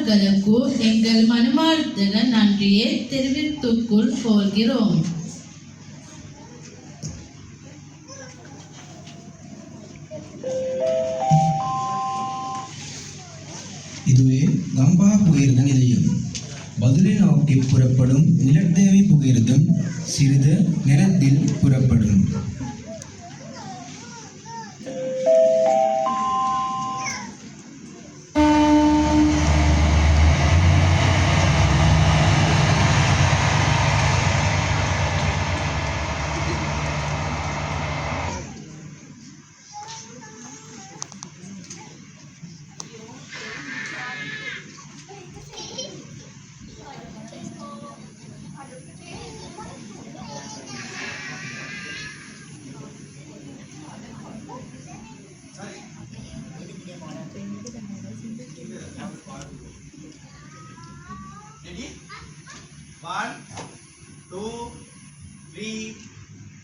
அவர்களுக்கு எங்கள் மனமார்ந்த நன்றியை தெரிவித்துக் கொள்கிறோம். இதுவே கம்பா புகையிரத நிலையம். பதிலை நோக்கி புறப்படும் நிலத்தேவை புகையிரதம் சிறிது நேரத்தில் புறப்படும். Ready? 1, 2, 3,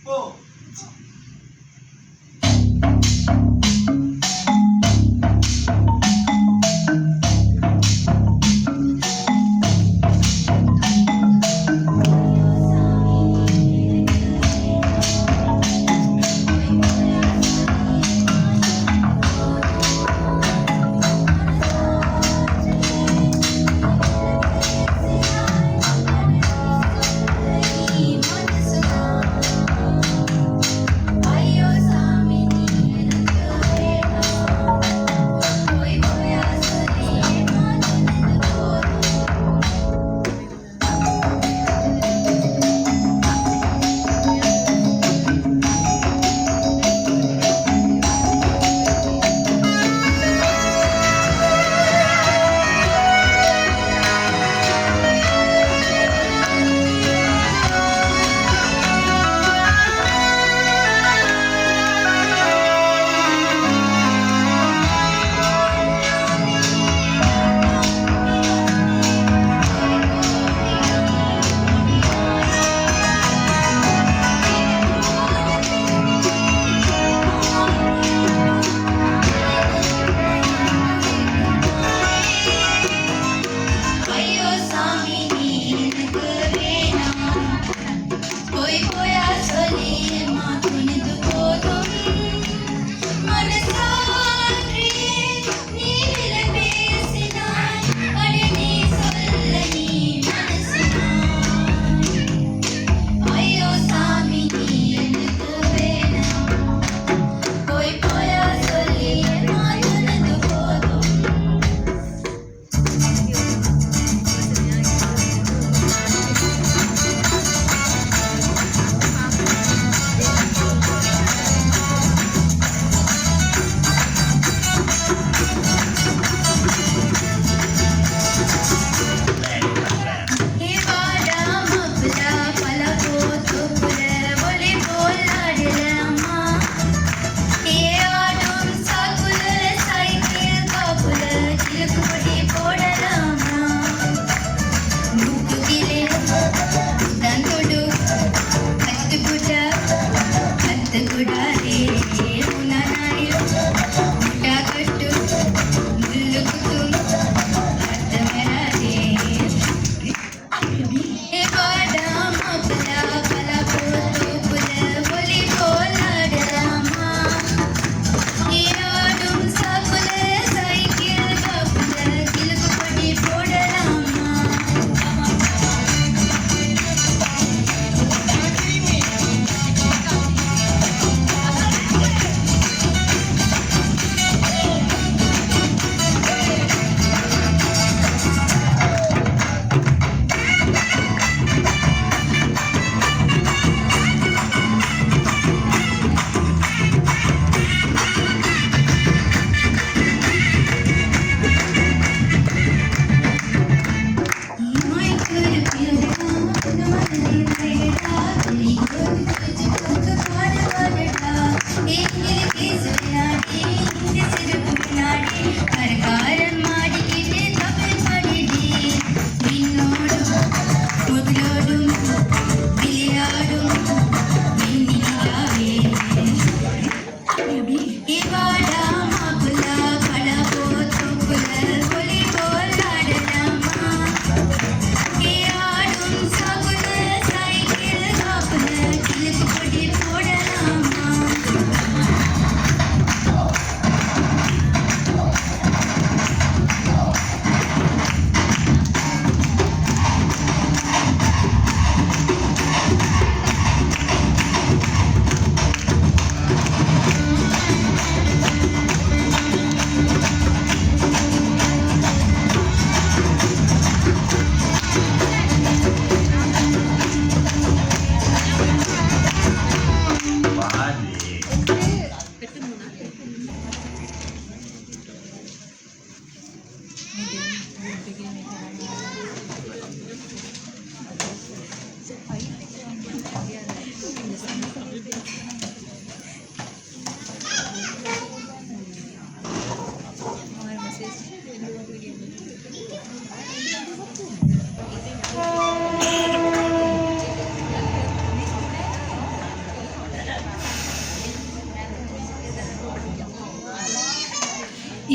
4.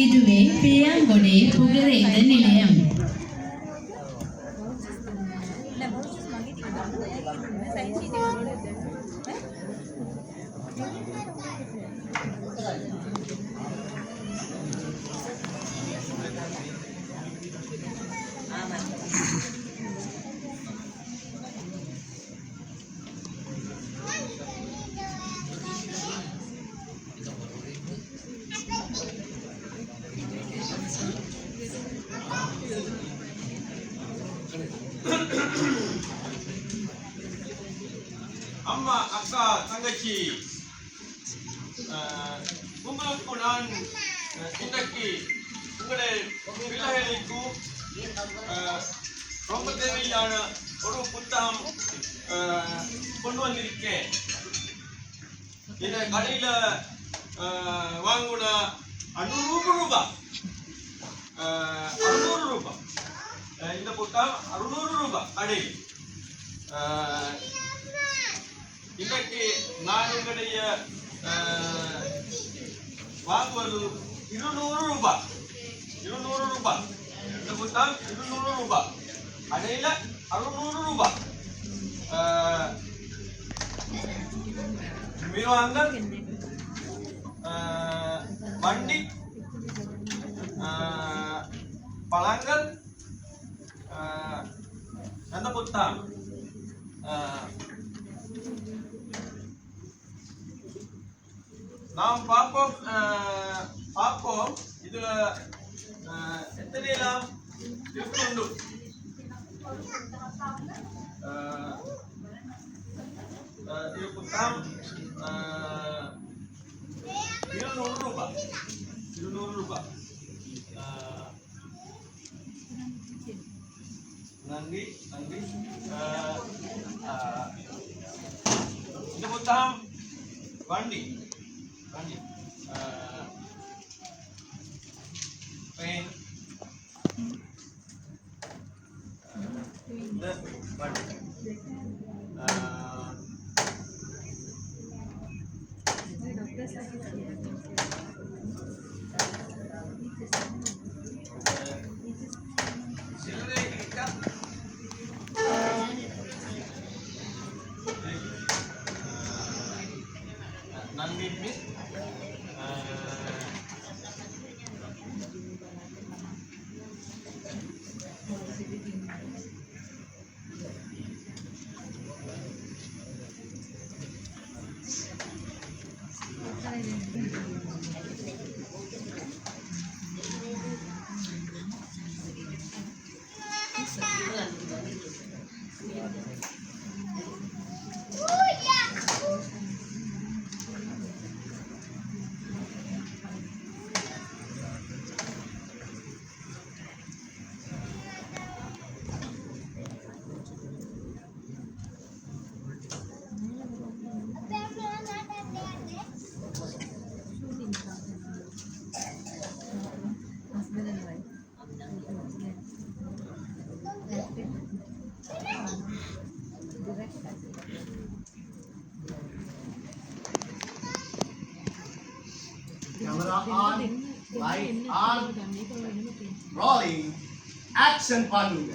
இதுவே பேயாங்கொடை புகரேந்த நிலையம். அம்மா, அக்கா, தங்கச்சி, உங்களுக்கு நான் இன்றைக்கு உங்களுடைய பிள்ளைகளுக்கும் ரொம்ப தேவையான ஒரு புத்தகம் கொண்டு வந்திருக்கேன். இந்த கடையில் வாங்கின 600 ரூபாய், 600 ரூபாய். இந்த புத்தகம் 600 ரூபாய் கடையில். இன்றைக்கு நான் உங்களுடைய வாங்குவது 200 ரூபாய். 200 ரூபாய். இந்த புத்தகம் 200 ரூபாய். கடையில் 600 ரூபாய். மிருவாங்கல் வண்டி பழங்கள் அந்த புத்தகம் நாம் பார்ப்போம் இதுல எத்தனை எல்லாம் இருக்குண்டு. இது புத்தகம் 200 ரூபாய். 200 ரூபாய். நன்றி நன்றி. இந்த புத்தகம் வண்டி வண்டி பெயின் இந்த வண்டி சில்லறை இருக்கா? நன்றி miss. Camera on, light on, rolling, action பண்ணுங்க.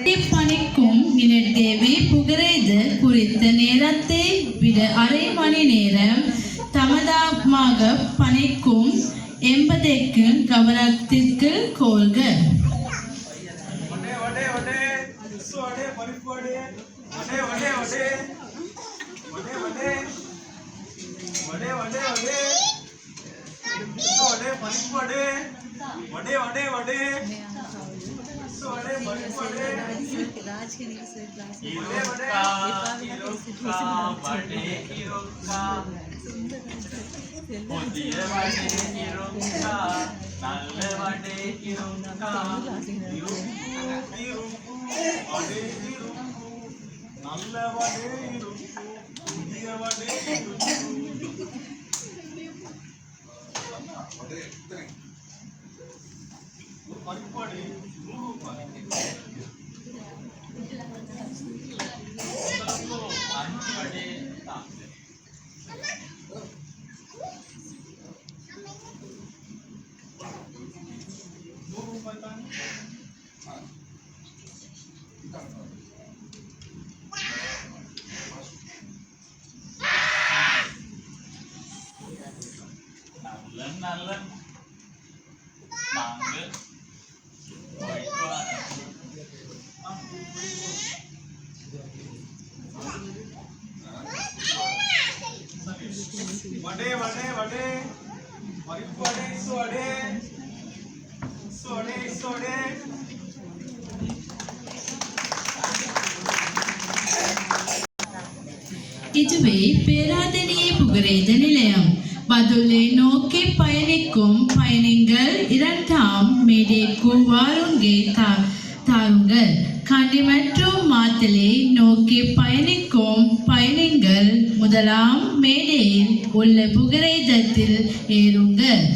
பணிக்கும் நிலத்தேவி புகரேது குறித்த நேரத்தை விட அரை மணி நேரம் தாமதமாக பணிக்கும் என்பதற்கு கவனத்திற்கு கொள்க. வடே வடே வடே சு வடே பரிப்பு வடே வடே வடே வடே வடே வடே வடே வடே வடே சு வடே பரிப்பு வடே வடே வடே வடே சு வடே பரிப்பு வடே இரோக்கா இரோக்கா வடே இரோக்கா புதிய வடே இரோக்கா நல்ல வடே இரோக்கா இருக்கு வடே இருக்கு நல்ல வடே இருக்கு புதிய வடே இருக்கு பரிப்பாடு 100 ரூபாய் 5 வடே தான் நல்ல நாங்க போயிட்டு வடே வடே வடே பரிப்பு வடே சோடே சோடே சோடே இதுவே பேராதனையை புகரேத நிலையம். பதுளை நோக்கி பயணிக்கும் பயணிகள் இரண்டாம் மேடைக்கு வாருங்கே தாருங்கள். கண்டி மற்றும் மாத்தலை நோக்கி பயணிக்கும் பயணிகள் முதலாம் மேடையில் உள்ள புகரேதத்தில் ஏறுங்கள்.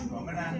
Pemenang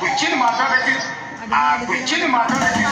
కుర్చీని మాట్లాడండి కుర్చీని మాట్లాడండి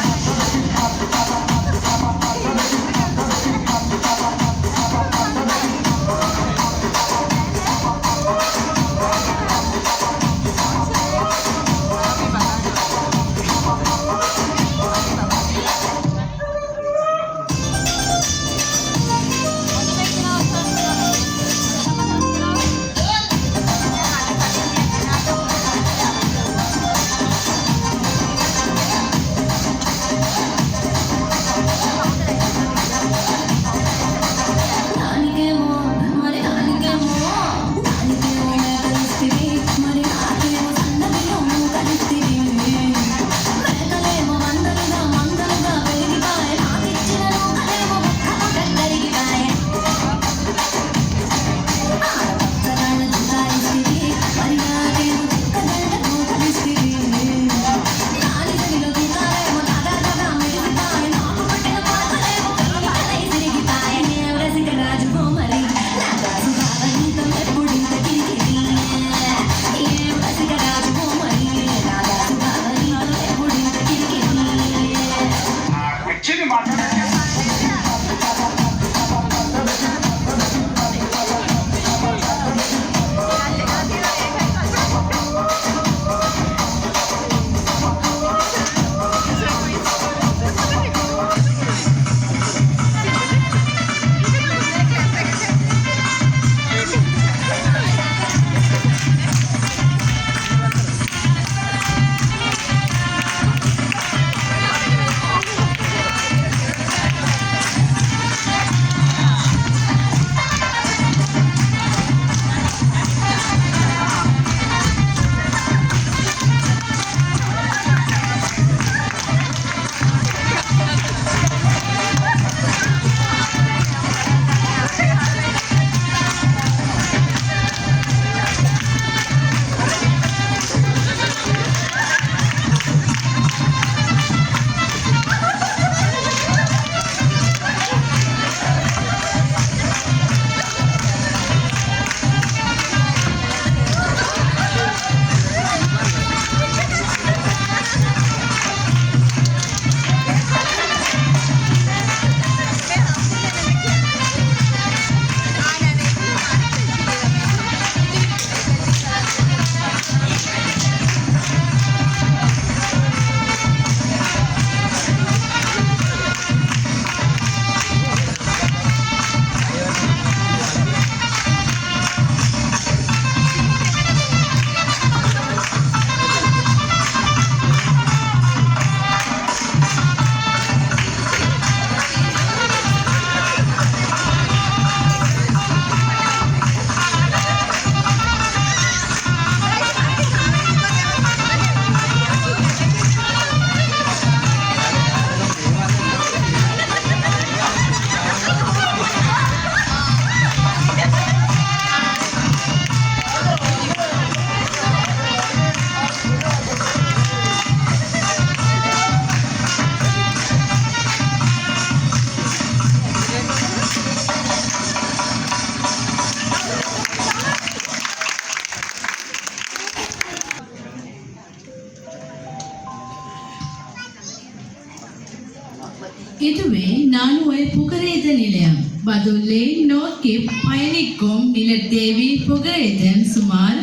இதுவே நானுவை புகரேத நிலையம் பதுல்லே நோக்கி பயணிக்கும் நிலத்தேவி புகரேதன் சுமார்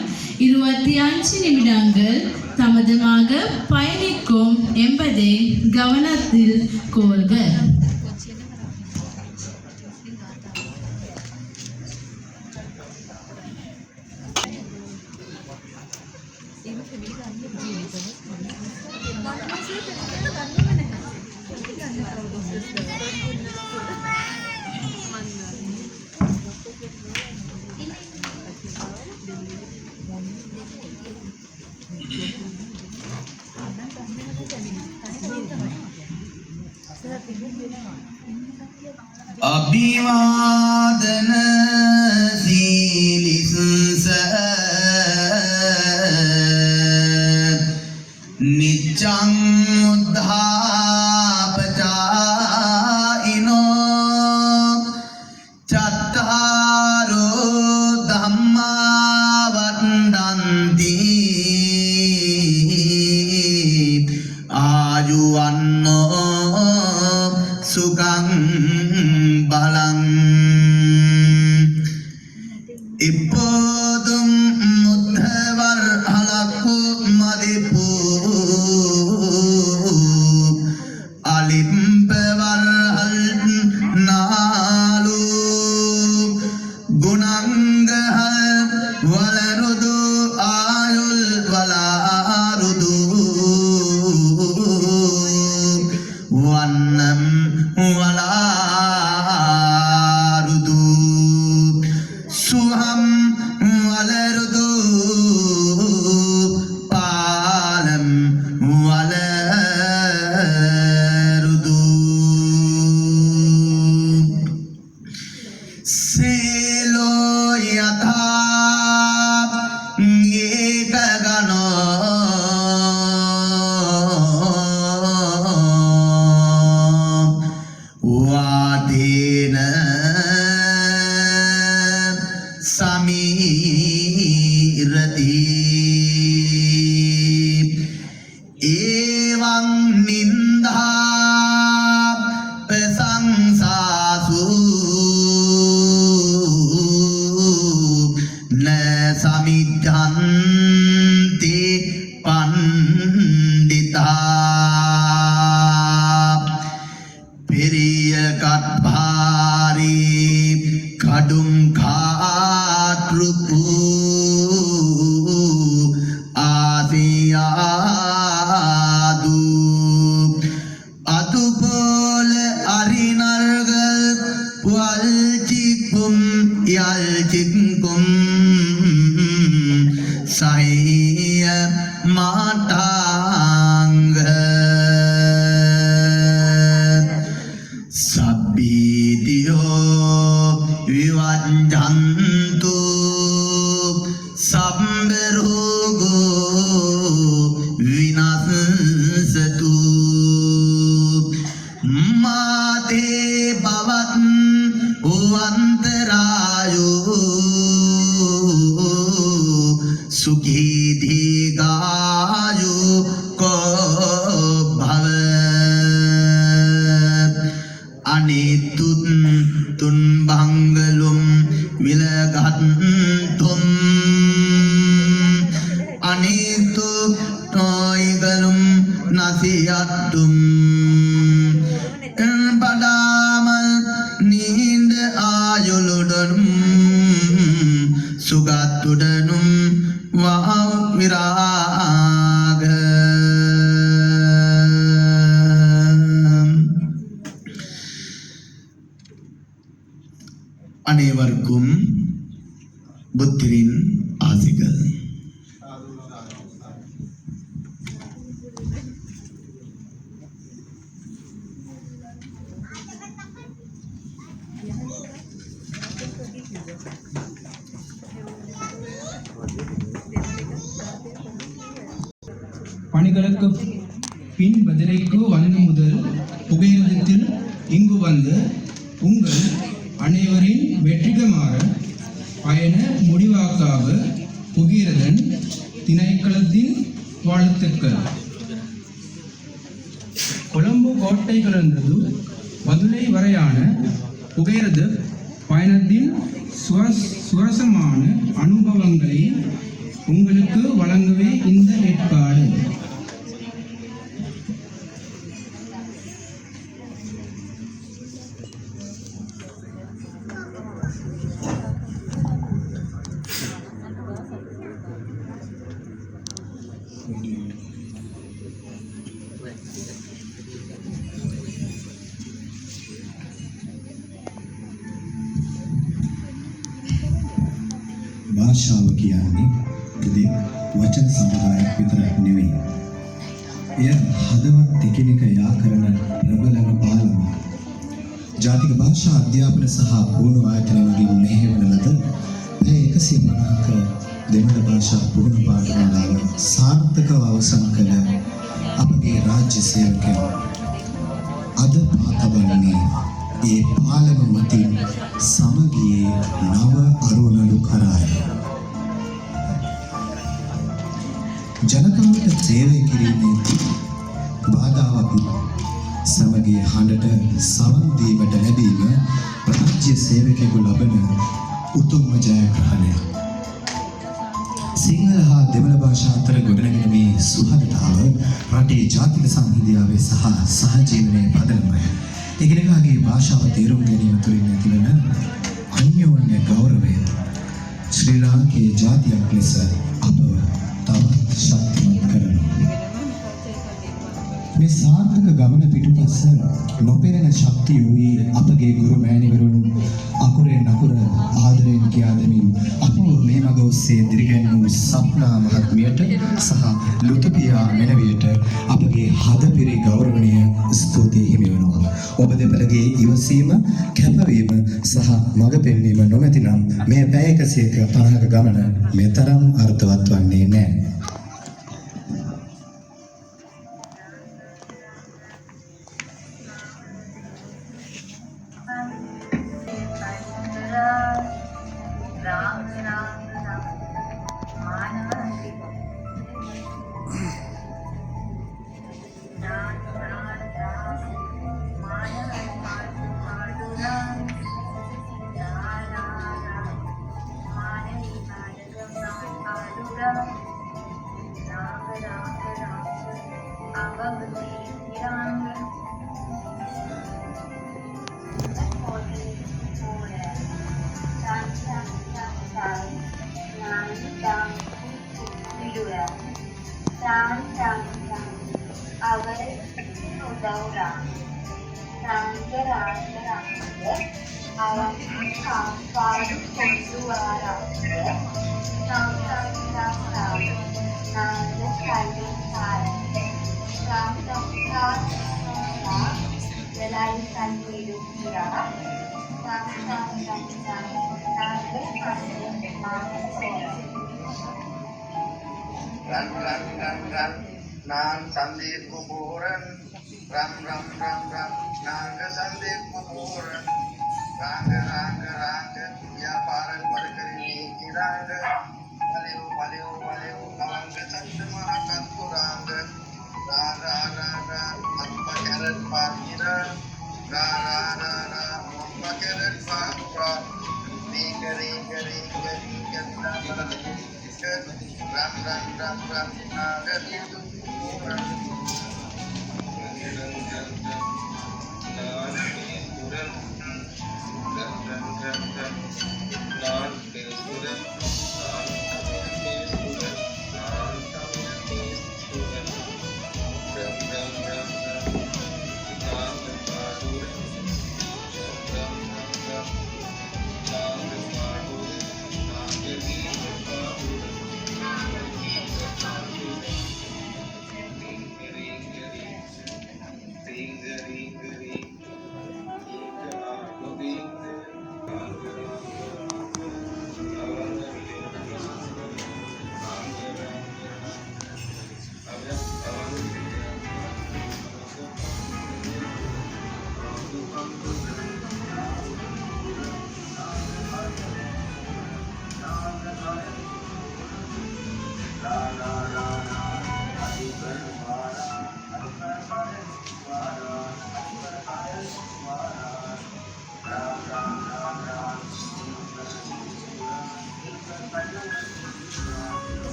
25 நிமிடங்கள் தாமதமாக பயணிக்கும் என்பதை கவனத்தில் கொள்க. अभिवादन सीलिसंस नित्यं उद्धापचाइनो चत्तारो धम्मा वन्दन्ति විරති එවං නින්දා ප්‍රසංසාසු න සමිද්ධන්ති පණ්ඩිතා පෙරිය කත්භාරි කඩුම් කාටෘපු ආසියාදු අතුපෝල අරිනර්ගල් පුවල්චික්කුම් යල්චික්කුම් සහිය මාටාංග සබ්බීතියෝ විවජ්ජන්තු සම්බරෝගෝ විනස්සතු මාතේ බවත් උවන්තරායෝ සුඛී දීඝායෝ කෝ භව අනිතුත් තුන් බංගලුම් විලගත්තුම් අනිතු නොයිගලුම් නසියත්තුම් පඩාමල් නීන්ද ආයුලුඩනුම් සුගත්තුඩනුම් වහම් විරාග அனைவருக்கும் புத்திரின் ஆசிகள். பணிகளுக்கு பின் பதிலைக்கு வந்து முதல் புகையிரதத்தில் இங்கு வந்து உங்கள் அனைவரின் வெற்றிகரமான பயண முடிவாக்காக புகிரதன் திணைக்களத்தின் வாழ்த்துக்கள். கொழும்பு கோட்டைகளிலிருந்து பதுளை வரையான புகையிரத பயணத்தின் சுவாரஸ்யமான அனுபவங்களை உங்களுக்கு வழங்கவே இந்த ஏற்பாடு. භාෂාව කියන්නේ පුදේ වචන සමුදායක් විතරක් නෙවෙයි. එය හදවත් එකිනෙක යා කරන ප්‍රබලම පාලම. ජාතික භාෂා අධ්‍යාපන සහ පුහුණු ආයතන මගින් මෙහෙයවන ලද පැය 150ක දෙමළ භාෂා පුහුණු පාඨමාලාව සාර්ථකව අවසන් කළ අපගේ රාජ්‍ය සේවකයන් අද පාතබන්නේ ඒ පාලම මතින් සමගියේ නව අරුණලු කරාය. ජනතාවට සේවය කිරීමේදී බාධාවක් සමගිය හඬට සවන් දීමට ලැබීම රාජ්‍ය සේවකයෙකු ලබන උතුම්ම ජයග්‍රහණයක්. සිංහල හා දෙමළ භාෂා අතර ගොඩනැගෙන මේ සුහදතාව රටේ ජාතික සංහිඳියාවේ සහ සහජීවනයේ පදනමය. එකිනෙකාගේ භාෂාව තේරුම් ගැනීම තුළින් ඇතිවන අන්‍යෝන්‍ය ගෞරවය ශ්‍රී ලාංකේය ජාතියක් ලෙස අපව තවත් ශක්තිමත් කරනවා. මේ සාර්ථක ගමන පිටුපස නොපෙනෙන ශක්තිය වූයේ අපගේ ගුරු මෑණිවරුන් අකුරෙන් අකුර ආදරයෙන් කියා දෙමින් අපව මේ මඟ ඔස්සේ දිරිගැන්වූ සප්නා මහත්මියට සහ ලුතුපියා මෙනවියට අපගේ හදපිරි ගෞරවනීය ස්තුතිය හිමි වෙනවා. ඔබ දෙපළගේ ඉවසීම, කැපවීම සහ මඟ පෙන්වීම නොමැතිනම් මේ පැය 150ක ගමන මෙතරම් අර්ථවත් වන්නේ නැහැ. Ram Ram Ram Ran nan sandip kuburan ram naga sandip kuburan raga ya paran berkeri kiraga baliu kawangga candema akan kurangga ra apa keren parkira ra apa keren pakra geri kita ram naga itu kuburan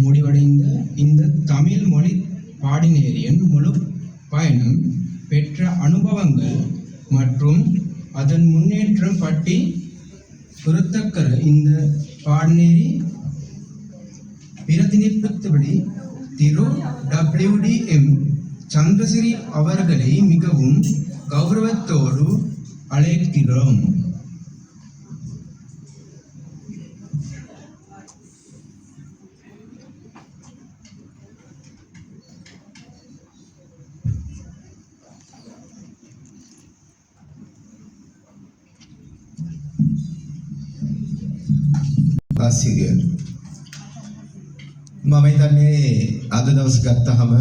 முடிவடைந்த இந்த தமிழ் மொழி பாடினேரியின் முழு பயணம் பெற்ற அனுபவங்கள் மற்றும் அதன் முன்னேற்றம் பற்றி குறித்தக்கர இந்த பாடினேரி பிரதிநிதித்துவப்படி திரு WDM சந்திரசிறி அவர்களை மிகவும் கௌரவத்தோடு அழைக்கிறோம். ආසිරිය මම හිතන්නේ අද දවස් ගත්තහම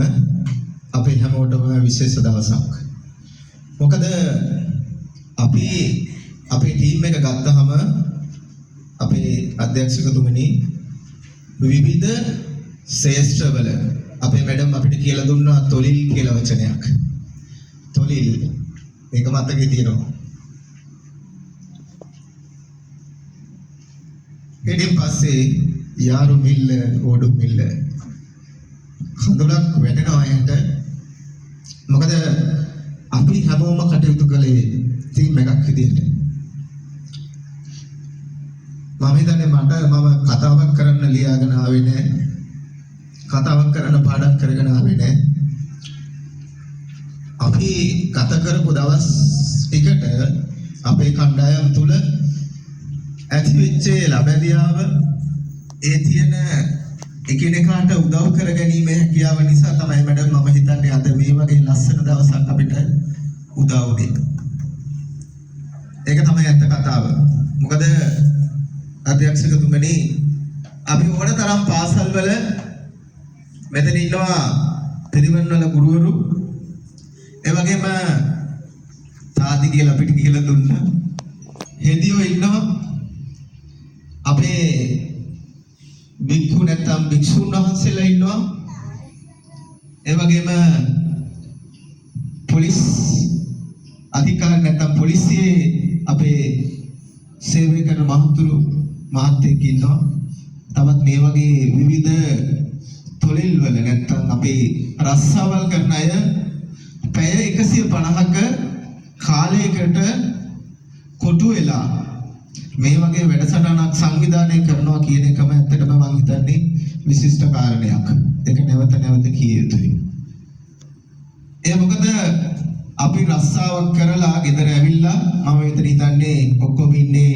අපේ හැමෝටම විශේෂ දවසක්. මොකද අපි අපේ ටීම් එක ගත්තහම අපේ අධ්‍යක්ෂකතුමනි විවිධ ශ්‍රේෂ්ඨවල අපේ මැඩම් අපිට කියලා දුන්නා තොලිල් කියලා වචනයක්. තොලිල් ඒක මතකේ තියෙනවා. ඊට පස්සේ යාරු මිල්ල ඕඩු මිල්ල හඳුනක් වැටෙනවා ඇයට. මොකද අපි හැමෝම කටයුතු කළේ ටීම් එකක් විදියට. මම හිතන්නේ මම කතාවක් කරන්න ලියාගෙන ආවේ නැහැ. කතාවක් කරන්න පාඩම් කරගෙන ආවේ නැහැ. අපි ගත කරපු දවස් ටිකට අපේ කණ්ඩායම් තුල ඇතිවෙච්ච ලබැදියාව ඒ තියෙන එකිනෙකාට උදව් කර ගැනීම හැකියාව නිසා තමයි මැඩම් මම හිතන්නේ අද මේ වගේ ලස්සන දවසක් අපිට උදව් වුනේ. ඒක තමයි ඇත්ත කතාව. මොකද අධ්‍යක්ෂකතුමනි අපි ඕන තරම් පාසල් වල මෙතන ඉන්නවා පිරිවෙන් වල ගුරුවරු ඒ වගේම තාති කියලා අපිට කියලා දුන්නා. හෙදියෝ ඉන්නවා. අපේ බික්කු නැත්නම් භික්ෂුන් වහන්සේලා ඉන්නවා. ඒ වගේම පොලිස් අධිකාරී නැත්නම් පොලිසියේ අපේ සේවය කරන මහතුරු මහත්යෙක් ඉන්නවා. තවත් මේ වගේ විවිධ තොලිල් වල නැත්නම් අපේ රස්සාවල් කරන අය පැය 150ක කාලයකට කොටු වෙලා මේ වගේ වැඩසටහනක් සංවිධානය කරනවා කියන එකම ඇත්තටම මම හිතන්නේ විශිෂ්ට කාරණයක්. ඒක නැවත නැවත කිය යුතුයි. ඒ මොකද අපි රස්සාවක් කරලා ගෙදර ඇවිල්ලා මම විතර හිතන්නේ ඔක්කොම ඉන්නේ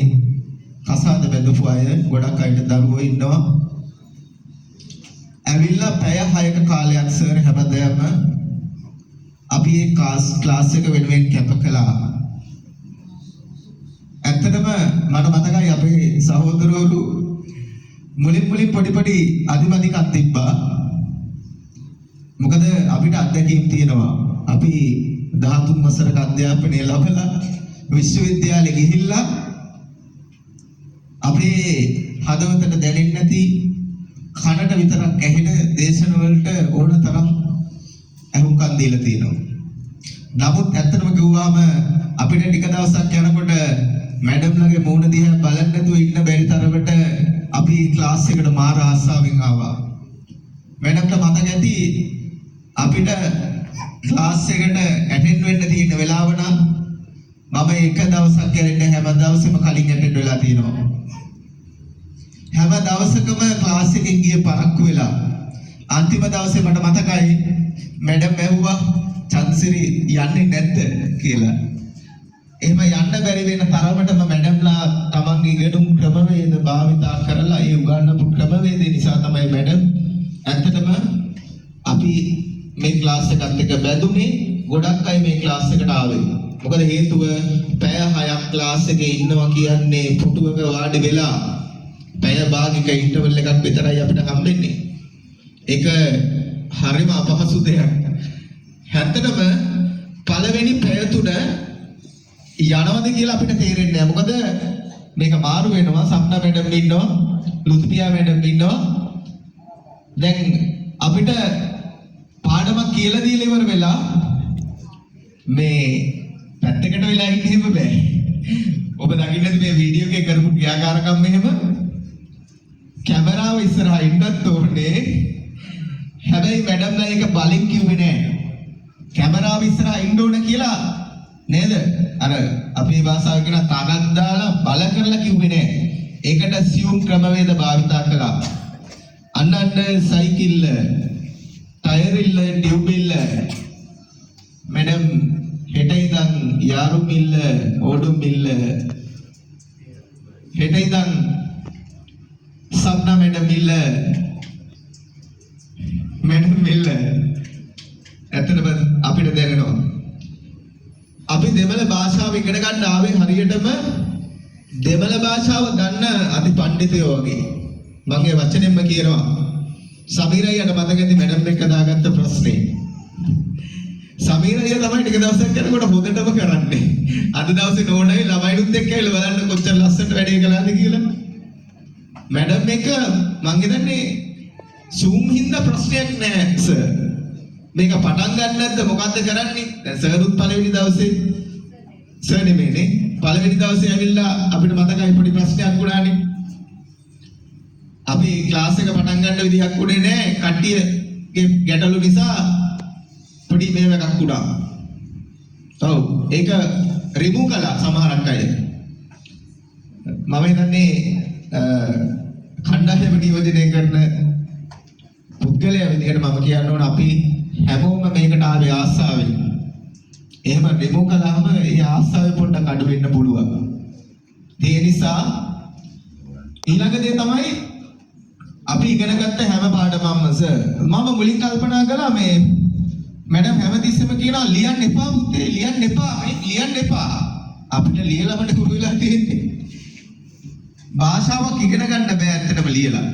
කසාද බැඳපු අය ගොඩක් අයට දරුවෝ ඉන්නවා. ඇවිල්ලා පැය 6ක කාලයක් සර් හැමදාම අපි ඒ ක්ලාස් එක වෙනුවෙන් කැප කළා. ඇත්තටම මට මතකයි අපේ සහෝදරවරු මුලින් පොඩි අදිමදිකක් තිබ්බා. මොකද අපිට අත්දැකීම් තියෙනවා. අපි 13 වසරක අධ්‍යාපනය ලැබලා විශ්වවිද්‍යාලෙ ගිහිල්ලා අපේ හදවතට දැනෙන්නේ නැති කනට විතරක් ඇහෙන දේශන වලට ඕන තරම් අහුම්කම් දීලා තියෙනවා. නමුත් ඇත්තටම කිව්වම අපිට ටික දවසක් යනකොට මැඩම්ලගේ මූණ දිහා බලන්න නැතුව ඉන්න බැරි තරමට අපි ක්ලාස් එකට මාර ආසාවෙන් ආවා. මැඩම්ට මතක ඇති අපිට ක්ලාස් එකට ඇටෙන්ඩ් වෙන්න තියෙන වෙලාව නම් මම එක දවසක් කරන්නේ හැම දවසෙම කලින් ඇටෙන්ඩ් වෙලා තියෙනවා. හැම දවසකම ක්ලාස් එකෙන් ගිය පරක්කු වෙලා අන්තිම දවසේ මට මතකයි මැඩම් ඇහුවා චන්සිරි යන්නේ නැද්ද කියලා. එහෙම යන්න බැරි වෙන තරමටම මැඩම්ලා තමන්ගේ ඉගෙනුම් ක්‍රමවේද භාවිතා කරලා ඒ උගන්වපු ක්‍රමවේද නිසා තමයි මැඩම් ඇත්තටම අපි මේ ක්ලාස් එකත් එක්ක බැඳුනේ. ගොඩක් අය මේ ක්ලාස් එකට ආවේ. මොකද හේතුව පැය 6ක් ක්ලාස් එකේ ඉන්නවා කියන්නේ පුටුවක වාඩි වෙලා පැය භාගික ඉන්ටර්වල් එකක් විතරයි අපිට හම්බෙන්නේ. ඒක හරිම අපහසු දෙයක්. හැත්තටම පළවෙනි පැය තුන යනවද කියලා අපිට තේරෙන්නේ නැහැ. මොකද මේක මාරු වෙනවා. සම්නා මැඩම් ඉන්නවා, ලුත්පියා මැඩම් ඉන්නවා. දැන් අපිට පාඩමක් කියලා දීලා ඉවර වෙලා මේ පැත්තකට වෙලා ඉන්න බෑ. ඔබ දකින්නද මේ වීඩියෝ එකේ කරපු ක්‍රියාකාරකම් මෙහෙම කැමරාව ඉස්සරහා ඉන්නත් ඕනේ. හැබැයි මැඩම්ලා ඒක බලින් කිව්වේ නෑ. කැමරාව ඉස්සරහා ඉන්න ඕන කියලා නේද? අර අපේ භාෂාවේ කියන තාගක් දාලා බල කරලා කිව්වේ නෑ. ඒකට assume ක්‍රමවේද භාවිතා කළා. අන්නන්න සයිකිල් ටයර් ඉල්ල ටියුබ් ඉල්ල මැඩම් හෙට ඉඳන් යාරු මිල්ල ඕඩු මිල්ල හෙට ඉඳන් සම්නා මැඩම් මිල්ල මැඩම් මිල්ල ඇත්තටම අපිට දැනෙනවා. අපි දෙමළ භාෂාව ඉගෙන ගන්න ආවේ හරියටම දෙමළ භාෂාව දන්න අති පඬිතුයෝ වගේ. මම ඒ වචනෙන්ම කියනවා සමීරයියට මතකද මැඩම් එක්ක දාගත්ත ප්‍රශ්නේ. සමීරය තමයි ටික දවසක් කරනකොට හොදටම කරන්නේ. අද දවසේ නෝනයි ළමයිනුත් එක්ක ඇවිල්ලා බලන්න කොච්චර ලස්සනට වැඩේ කළාද කියලා. මැඩම් එක මං හිතන්නේ Zoom හින්දා ප්‍රශ්නයක් නෑ සර්. මේක පටන් ගන්න නැද්ද මොකද්ද කරන්නේ? දැන් සර්ුත් පළවෙනි දවසේ සර් නෙමෙයිනේ. පළවෙනි දවසේ ඇවිල්ලා අපිට මතකයි පොඩි ප්‍රශ්නයක් වුණානේ. අපි ක්ලාස් එක පටන් ගන්න විදිහක් උනේ නෑ. කට්ටියගේ ගැටලු නිසා පොඩි මේව එකක් උඩා. ඔව් ඒක රිමූව් කළා සමහරක් අය. මම හිතන්නේ කණ්ඩායම නියෝජනය කරන පුද්ගලයා විදිහට මම කියන්න ඕන අපි හැමෝම මේකට ආවේ ආසාවෙන්. එහෙම රිමූව් කළාම ඒ ආසාවෙ පොඩ්ඩක් අඩු වෙන්න පුළුවන්. ඒ නිසා ඊළඟ දේ තමයි අපි ඉගෙන ගත්ත හැම පාඩමක්ම සර් මම මුලින් කල්පනා කළා මේ මැඩම් හැමතිස්සෙම කියනවා ලියන්න එපා පුතේ ලියන්න එපා මේ ලියන්න එපා. අපිට ලියලමට හුරු වෙලා තියෙන්නේ. භාෂාවක් ඉගෙන ගන්න බෑ ඇත්තටම ලියලා.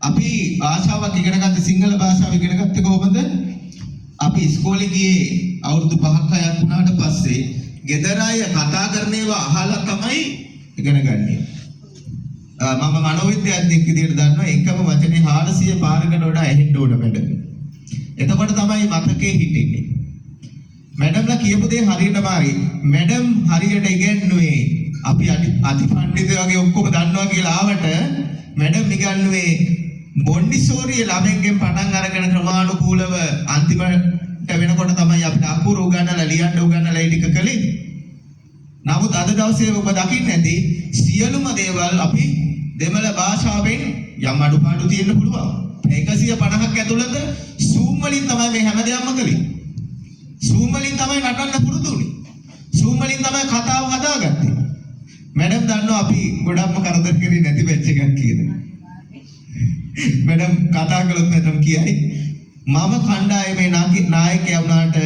අපි භාෂාවක් ඉගෙන ගත්ත සිංහල භාෂාව ඉගෙන ගත්තේ කොහොමද? අපි ඉස්කෝලේ ගියේ අවුරුදු 5ක් 6ක් වුණාට පස්සේ ගෙදර අය කතා කරන ඒවා අහලා තමයි ඉගෙන ගන්නේ. මම මනෝවිද්‍යාඥයෙක් විදිහට දන්නවා එකම වචනේ 400 පාරකට වඩා ඇහෙන්න ඕන මැඩම්. එතකොට තමයි මතකේ හිටින්නේ. මැඩම්ලා කියපු දේ හරියටම හරි. මැඩම් හරියට ඉගෙනුවේ අපි අතිපණ්ඩිත වගේ ඔක්කොම දන්නවා කියලා ආවට මැඩම් ඉගන්නුවේ මොන්ටිසෝරි ළමෙක්ගෙන් පටන් අරගෙන ක්‍රමානුකූලව අන්තිමට වෙනකොට තමයි අපිට අකුරු උගන්වලා ලියන්න උගන්වලා ඒ ටික කළේ. නමුත් අද දවසේ ඔබ දකින්න ඇති සියලුම දේවල් අපි දෙමළ භාෂාවෙන් යම් අඩුපාඩු තියෙන්න පුළුවන්. 150ක් ඇතුළත Zoom වලින් තමයි මේ හැම දෙයක්ම කළේ. Zoom වලින් තමයි නටන්න පුරුදු වුනේ. Zoom වලින් තමයි කතාව හදාගත්තේ. මැඩම් දන්නවා අපි ගොඩක්ම කරදර කරේ නැති බැච් එකක් කියලා. මැඩම් කතා කළොත් මැඩම් කියයි මම කණ්ඩායමේ නායකයා වුණාට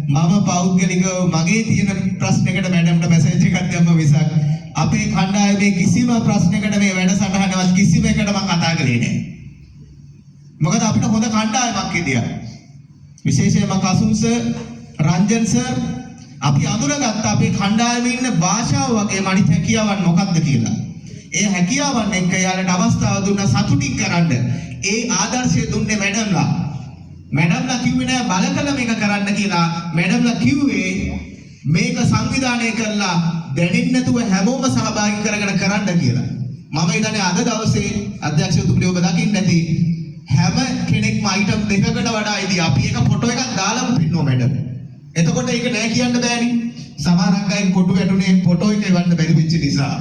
මම පෞද්ගලිකව මගේ තියෙන ප්‍රශ්නයකට මැඩම්ට මැසේජ් එකක් දැම්ම මිසක් අපේ කණ්ඩායමේ කිසිම ප්‍රශ්නයකට මේ වැඩසටහනවත් කිසිම එකට මම කතා කළේ නැහැ. මොකද අපිට හොඳ කණ්ඩායමක් හිටියා. විශේෂයෙන්ම කසුන් සර්, රංජන් සර් අපි අඳුරගත්ත අපේ කණ්ඩායමේ ඉන්න භාෂාව වගේ මනිත හැකියාවන් මොකක්ද කියලා. ඒ හැකියාවන් එක්ක යාලට අවස්ථාව දුන්න සතුටින් කරන්න. ඒ ආදර්ශය දුන්නේ මැඩම්ලා. මැඩම්ලා කිව්වේ නෑ බලකල මේක කරන්න කියලා. මැඩම්ලා කිව්වේ මේක සංවිධානය කරලා දැනෙන්නේ නැතුව හැමෝම සහභාගී කරගෙන කරන්න කියලා. මම හිතන්නේ අද දවසේ අධ්‍යක්ෂතුමනි ඔබ දකින්න ඇති හැම කෙනෙක්ම අයිටම් දෙකකට වඩා ඉදී අපි එක ෆොටෝ එකක් දාලාම පින්නවා මැඩම්. එතකොට ඒක නෑ කියන්න බෑනේ. සමහරක් අය කොටු වැටුනේ ෆොටෝ එක එවන්න බැරි වෙච්ච නිසා.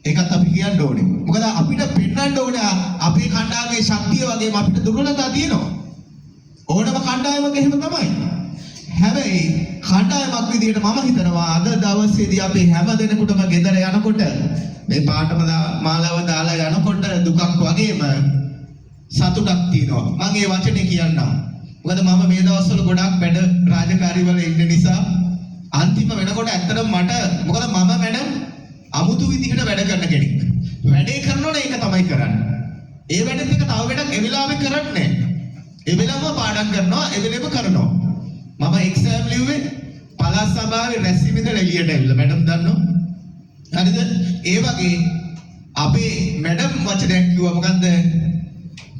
ඒකත් අපි කියන්න ඕනේ. මොකද අපිට පෙන්වන්න ඕනේ අපේ කණ්ඩායමේ ශක්තිය වගේම අපිට දුර්වලතා තියෙනවා. ඕනම කණ්ඩායමක එහෙම තමයි. හැබැයි කණ්ඩායමක් විදිහට මම හිතනවා අද දවසේදී අපි හැම දෙනෙකුටම ගෙදර යනකොට මේ පාඨම මාලාව දාලා යනකොට දුකක් වගේම සතුටක් තියෙනවා. මම ඒ වචනේ කියන්නම්. මොකද මම මේ දවස්වල ගොඩාක් වැඩ රාජකාරී වල ඉන්න නිසා අන්තිම වෙනකොට ඇත්තටම මට මොකද මම මැඩම් අමුතු විදිහට වැඩ කරන කෙනෙක්. වැඩේ කරනෝනේ ඒක තමයි කරන්නේ. ඒ වැඩෙත් එක තව වැඩක් ඒ වෙලාවෙ කරන්නේ නැහැ. ඒ වෙලාවම පාඩම් කරනවා, ඒ වෙලෙම කරනවා. මම එක්සෑම් ලිව්වේ පළාත් සභාවේ රැස්වීම ඉඳලා එළියට ඇවිල්ලා මැඩම් දන්නෝ. හරිද? ඒ වගේ අපේ මැඩම් වචනයක් කිව්වා මොකද්ද?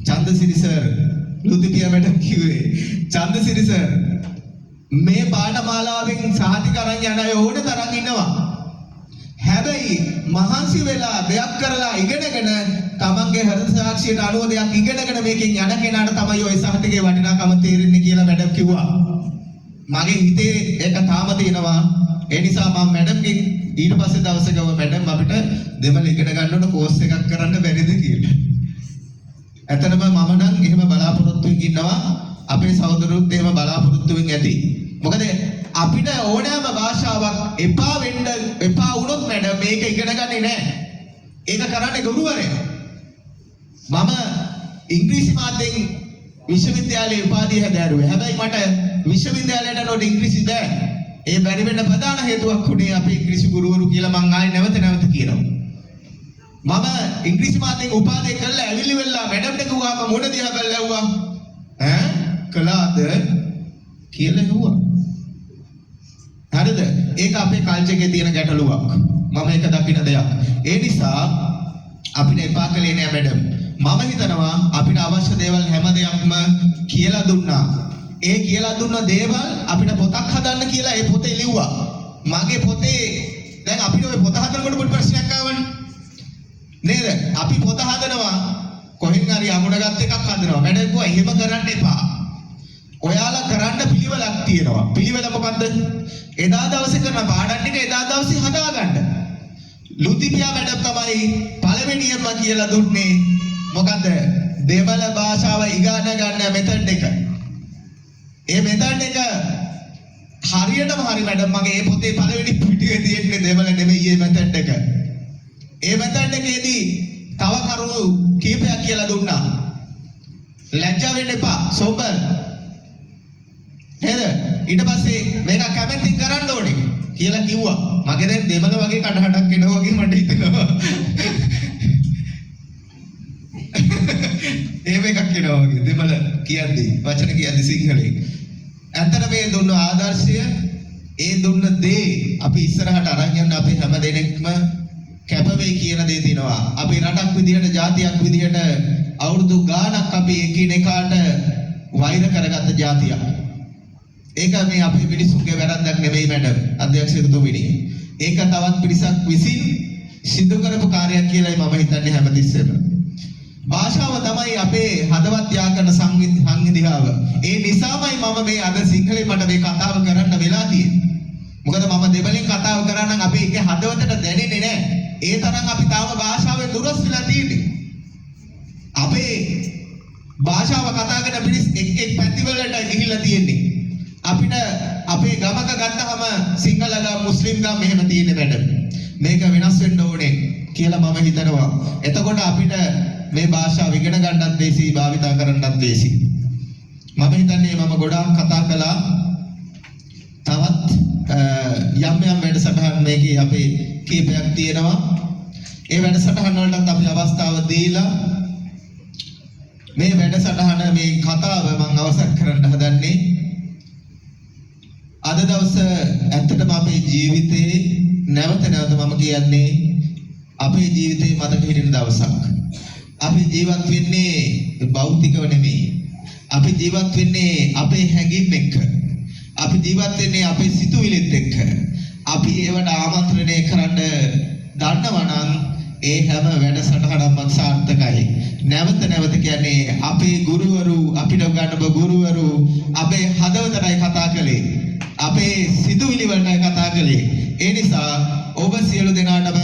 චන්දසිරි සර් ලුතිපියා මැඩම් කිව්වේ චන්දසිරි සර් මේ පාඨමාලාවෙන් සාහිතික අරන් යන අය ඕන තරම් ඉන්නවා. හැබැයි මහන්සි වෙලා දෙයක් කරලා ඉගෙනගෙන තමන්ගේ හෘද සාක්ෂියට අනුව දෙයක් ඉගෙනගෙන මේකෙන් යන කෙනාට තමයි ওই සාහිතිකේ වටිනාකම තේරෙන්නේ කියලා මැඩම් කිව්වා. මගේ හිතේ ඒක තාම තියෙනවා. ඒ නිසා මම මැඩම්ගෙන් ඊට පස්සේ දවසක මැඩම් අපිට දෙමළ ඉගෙන ගන්න ඕන කෝස් එකක් කරන්න බැරිද කියලා. ඇත්තටම මම නම් එහෙම බලාපොරොත්තුෙන් ඉන්නවා. අපේ සහෝදරයොත් එහෙම බලාපොරොත්තුෙන් ඇති. මොකද අපිට ඕනෑම භාෂාවක් එපා වුණොත් මැඩම් මේක ඉගෙන ගන්නේ නැහැ. ඒක කරන්නේ ගුරුවරයා. මම ඉංග්‍රීසි මාධ්‍යයෙන් විශ්වවිද්‍යාලයේ උපාධිය හැදෑරුවේ. හැබැයි මට විශ්වවිද්‍යාලයට යනකොට ඉංග්‍රීසි බෑ. ඒ බැරි වෙන්න ප්‍රධාන හේතුවක් උනේ අපේ ඉංග්‍රීසි ගුරුවරු කියලා මම ආයෙ නැවත කියනවා. මම ඉංග්‍රීසි මාධ්‍යයෙන් උපාධිය කළා ඇවිලි වෙලා මැඩම්ට කිව්වා මම මොන දිහා බලලා ඇහුවා ඈ කළාද කියලා ඇහුවා. හරිද? ඒක අපේ කල්චර් එකේ තියෙන ගැටලුවක්. මම ඒක දකින දෙයක්. ඒ නිසා අපිට එපා කළේ නෑ මැඩම්. මම හිතනවා අපිට අවශ්‍ය දේවල් හැම දෙයක්ම කියලා දුන්නා. ඒ කියලා දුන්න දේවල් අපිට පොතක් හදන්න කියලා ඒ පොතේ ලිව්වා. මගේ පොතේ දැන් අපිට ওই පොත හදනකොට පොඩි ප්‍රශ්නයක් ආවනේ. නේද? අපි පොත හදනවා කොහෙන් හරි අමුණගත් එකක් හදනවා. මැඩම් කිව්වා එහෙම කරන්න එපා. ඔයාලා කරන්න පිළිවෙලක් තියෙනවා. පිළිවෙල මොකද්ද? එදා දවසේ කරන පාඩම් ටික එදා දවසේ හදාගන්න. ලුතිපියා මැඩම් තමයි පළවෙනියම කියලා දුන්නේ මොකද්ද? දෙමළ භාෂාව ඉගෙන ගන්න මෙතඩ් එක. ඒ මෙතඩ් එක හරියටම හරි මැඩම් මගේ ඒ පොතේ පළවෙනි පිටුවේ තියෙන්නේ දෙමළ නෙමෙයි මේ මෙතඩ් එක. ඒ මෙතඩ් එකේදී තව කරුණු කීපයක් කියලා දුන්නා. ලැජ්ජා වෙන්න එපා. සෝබර්. නේද? ඊට පස්සේ මේක කැමැත්තෙන් කරන්න ඕනේ කියලා කිව්වා. මගේ දැන් දෙමළ වගේ කඩහඩක් එනවා වගේ මට හිතෙනවා. එහෙම එකක් කියනවා වගේ දෙමළ කියන්නේ වචන කියන්නේ සිංහලෙන්. ඇත්තට මේ දුන්න ආදර්ශය ඒ දුන්න දේ අපි ඉස්සරහට අරන් යන්න අපි හැම දෙනෙක්ම කැප වෙයි කියන දේ තියෙනවා. අපි රටක් විදිහට ජාතියක් විදිහට අවුරුදු ගාණක් අපි එකිනෙකාට වෛර කරගත්ත ජාතියක්. ඒක මේ අපේ මිනිසුන්ගේ වැරද්දක් නෙවෙයි මැඩම් අධ්‍යක්ෂකතුමිනි. ඒක තවත් පිරිසක් විසින් සිදු කරපු කාර්යයක් කියලායි මම හිතන්නේ හැමතිස්සෙම. භාෂාව තමයි අපේ හදවත් යා කරන සංවිධාව. ඒ නිසාමයි මම මේ අද සිංහලෙන් මට මේ කතාව කරන්න වෙලා තියෙන්නේ. මොකද මම දෙමළෙන් කතාව කරා නම් අපි ඒක හදවතට දැනෙන්නේ නැහැ. ඒ තරම් අපි තාම භාෂාවෙන් දුරස් වෙලා තියෙන්නේ. අපේ භාෂාව කතා කරන පිරිස් එක් පැති වලට ගිහිල්ලා තියෙන්නේ. අපිට අපේ ගමක ගත්තහම සිංහල ගම් මුස්ලිම් ගම් මෙහෙම තියෙන්නේ මැඩම්. මේක වෙනස් වෙන්න ඕනේ කියලා මම හිතනවා. එතකොට අපිට මේ භාෂාව ඉගෙන ගන්නත් දේශී භාවිතා කරන්නත් දේශී. මම හිතන්නේ මම ගොඩාක් කතා කළා. තවත් යම් වැඩසටහන් මේකේ අපේ කීපයක් තියෙනවා. ඒ වැඩසටහන් වලටත් අපි අවස්ථාව දීලා මේ වැඩසටහන මේ කතාව මම අවසන් කරන්න හදන්නේ. අද දවස ඇත්තටම අපේ ජීවිතේ නැවත මම කියන්නේ අපේ ජීවිතේ මතක හිටින දවසක්. අපි ජීවත් වෙන්නේ භෞතිකව නෙමෙයි. අපි ජීවත් වෙන්නේ අපේ හැඟීම් එක්ක. අපි ජීවත් වෙන්නේ අපේ සිතුවිලිත් එක්ක. අපි ඒවට ආමන්ත්‍රණය කරන්න දන්නවා නම් ඒ හැම වැඩසටහනක්ම සාර්ථකයි. නැවත කියන්නේ අපේ ගුරුවරු අපිට උගන්වපු ගුරුවරු අපේ හදවතටයි කතා කළේ. අපේ සිතුවිලි වලටයි කතා කළේ. ඒ නිසා ඔබ සියලු දෙනාටම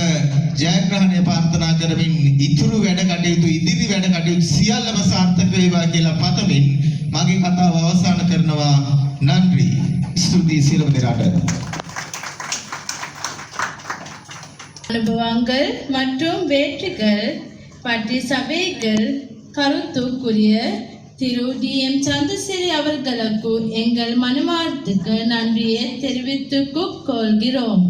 ජයග්‍රහණය ප්‍රාර්ථනා කරමින් ඉතුරු වැඩ කටයුතු ඉදිරි වැඩ කටයුතු සියල්ලම සාර්ථක වේවා කියලා පතමින් මගේ කතාව අවසන් කරනවා. නன்றි. ස්තුතියි සියලු දෙනාට. அனுபவங்கள் மற்றும் வெற்றிகள் பற்றி சபைகள் கருத்துக்குரிய திரு DM சந்திரசேகர் அவர்களுக்கு எங்கள் மனமார்ந்த நன்றியை தெரிவித்துக் கொள்கிறோம்.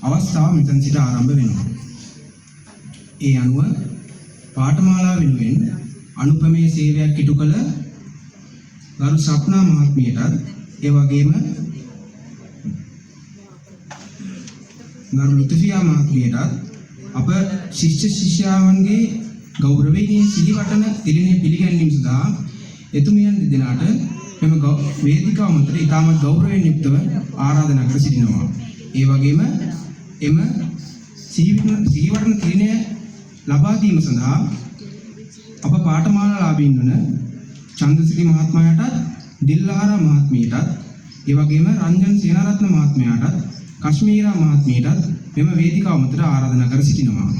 අවස්ථාව මෙතන සිට ආරම්භ වෙනවා. ඒ අනුව පාඨමාලා වෙනුවෙන් අනුපමේය සේවයක් ඉටු කළ ගරු සප්නා මහත්මියටත් ඒ වගේම ගරු ලුතිෆියා මහත්මියටත් අප ශිෂ්‍ය ශිෂ්‍යාවන්ගේ ගෞරවණීය සිහිවටන තිළිණය පිළිගැනීම සඳහා එතුමියන් දෙදෙනාට මෙම වේදිකාව මත ඉතාමත් ගෞරවයෙන් යුක්තව ආරාධනා කර සිටිනවා. ඒ වගේම එම සිහිවටන තිළිණය ලබා දීම සඳහා අප පාඨමාලාලාභීන් වන චන්දසිරි මහත්මයාටත් දිල්ලහාරා මහත්මියටත් ඒ වගේම රංජන් සේනාරත්න මහත්මයාටත් කශ්මීරා මහත්මියටත් මෙම වේදිකාව මතට ආරාධනා කර සිටිනවා.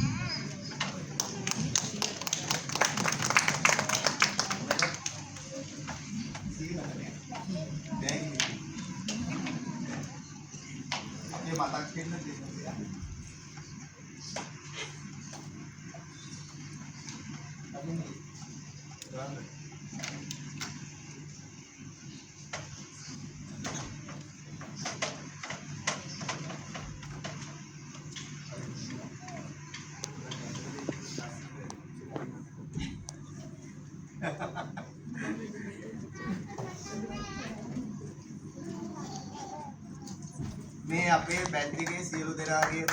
මේ අපේ බැච් එකේ සියලු දෙනාගේම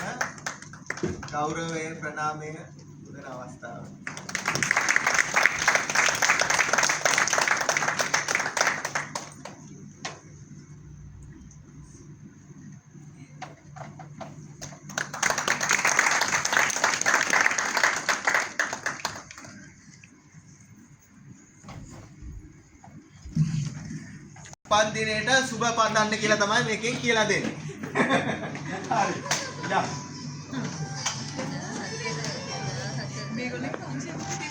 ගෞරවය ප්‍රණාමය උදන අවස්ථාව. පන්දිනේට සුබ පන්නන්න කියලා තමයි මේකෙන් කියලා දෙන්නේ. හරි. යා. මේගොල්ලෝ කොහොමද?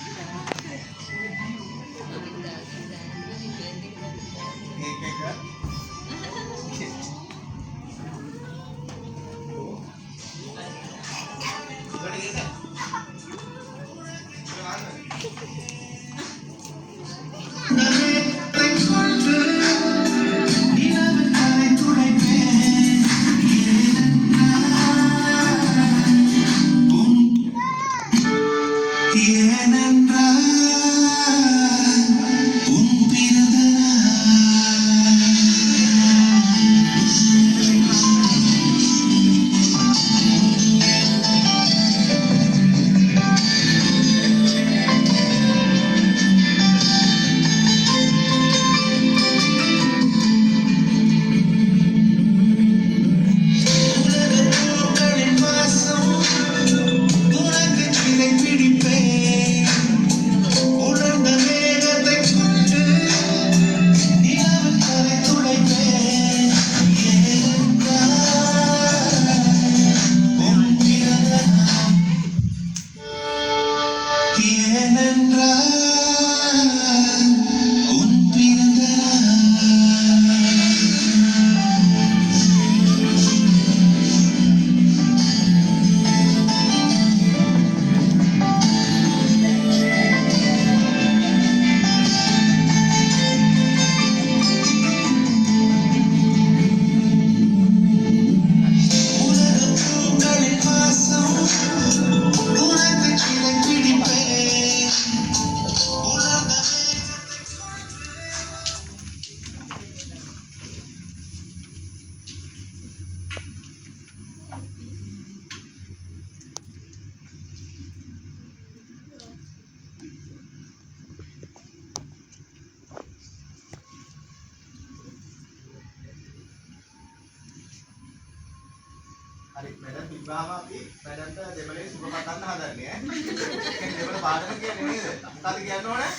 හරි මැඩම් තිබ්බාම අපි මැඩම්ට දෙමළේ සුබ පතන්න හදන්නේ ඈ. කියන්නේ දෙමළ පාඩම කියන්නේ නේද? මොකද කියන්න ඕනේ?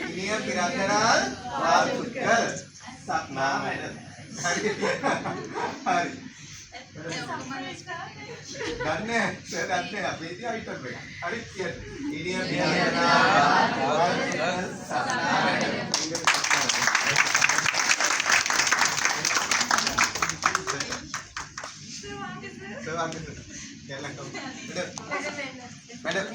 ඉනිය පිරන්දරාල් වාතුකල් සක්නා මැඩම්. හරි. හරි. ගන්න සරන්නේ අපේ තියා අයිටම් එක. හරි කියන්නේ. ඉනිය පිරන්දරාල් වාතුකල් සක්නා madam. Madam.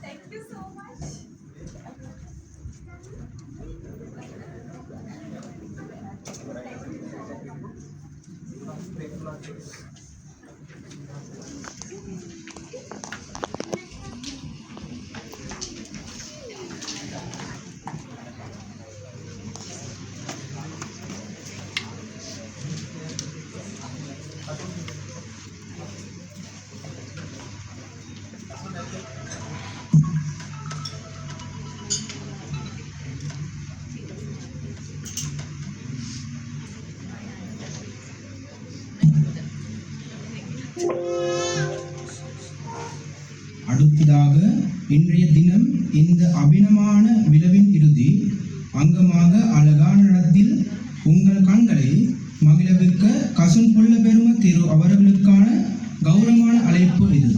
Thank you so much. அடுத்ததாக இன்றைய தினம் இந்த அபிநவமான விழாவின் இறுதி அங்கமாக அழகான இடத்தில் உங்கள் கண்களை மகிழவிக்க கசுன் புள்ள பெரும திரு அவர்களுக்கான கௌரவமான அழைப்பு இது.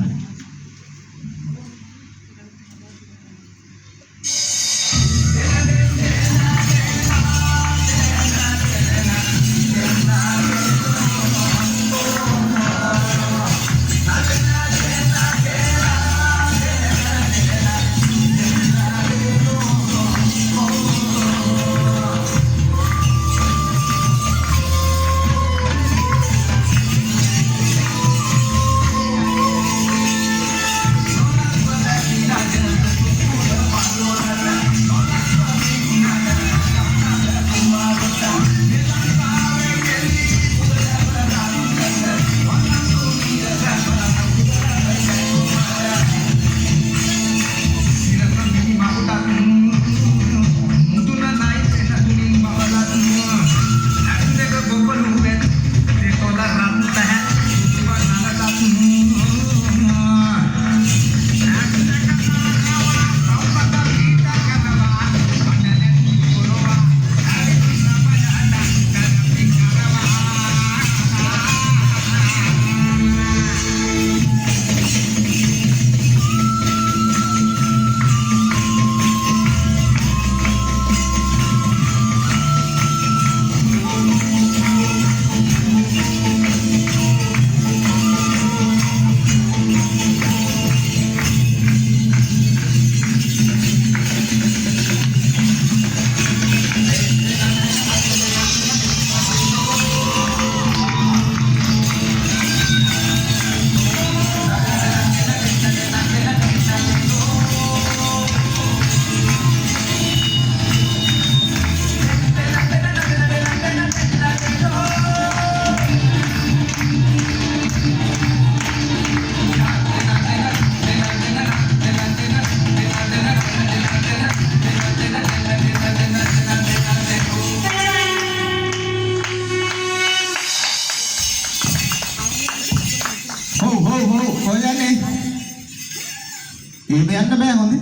එහෙම යන්න බෑ හොඳේ.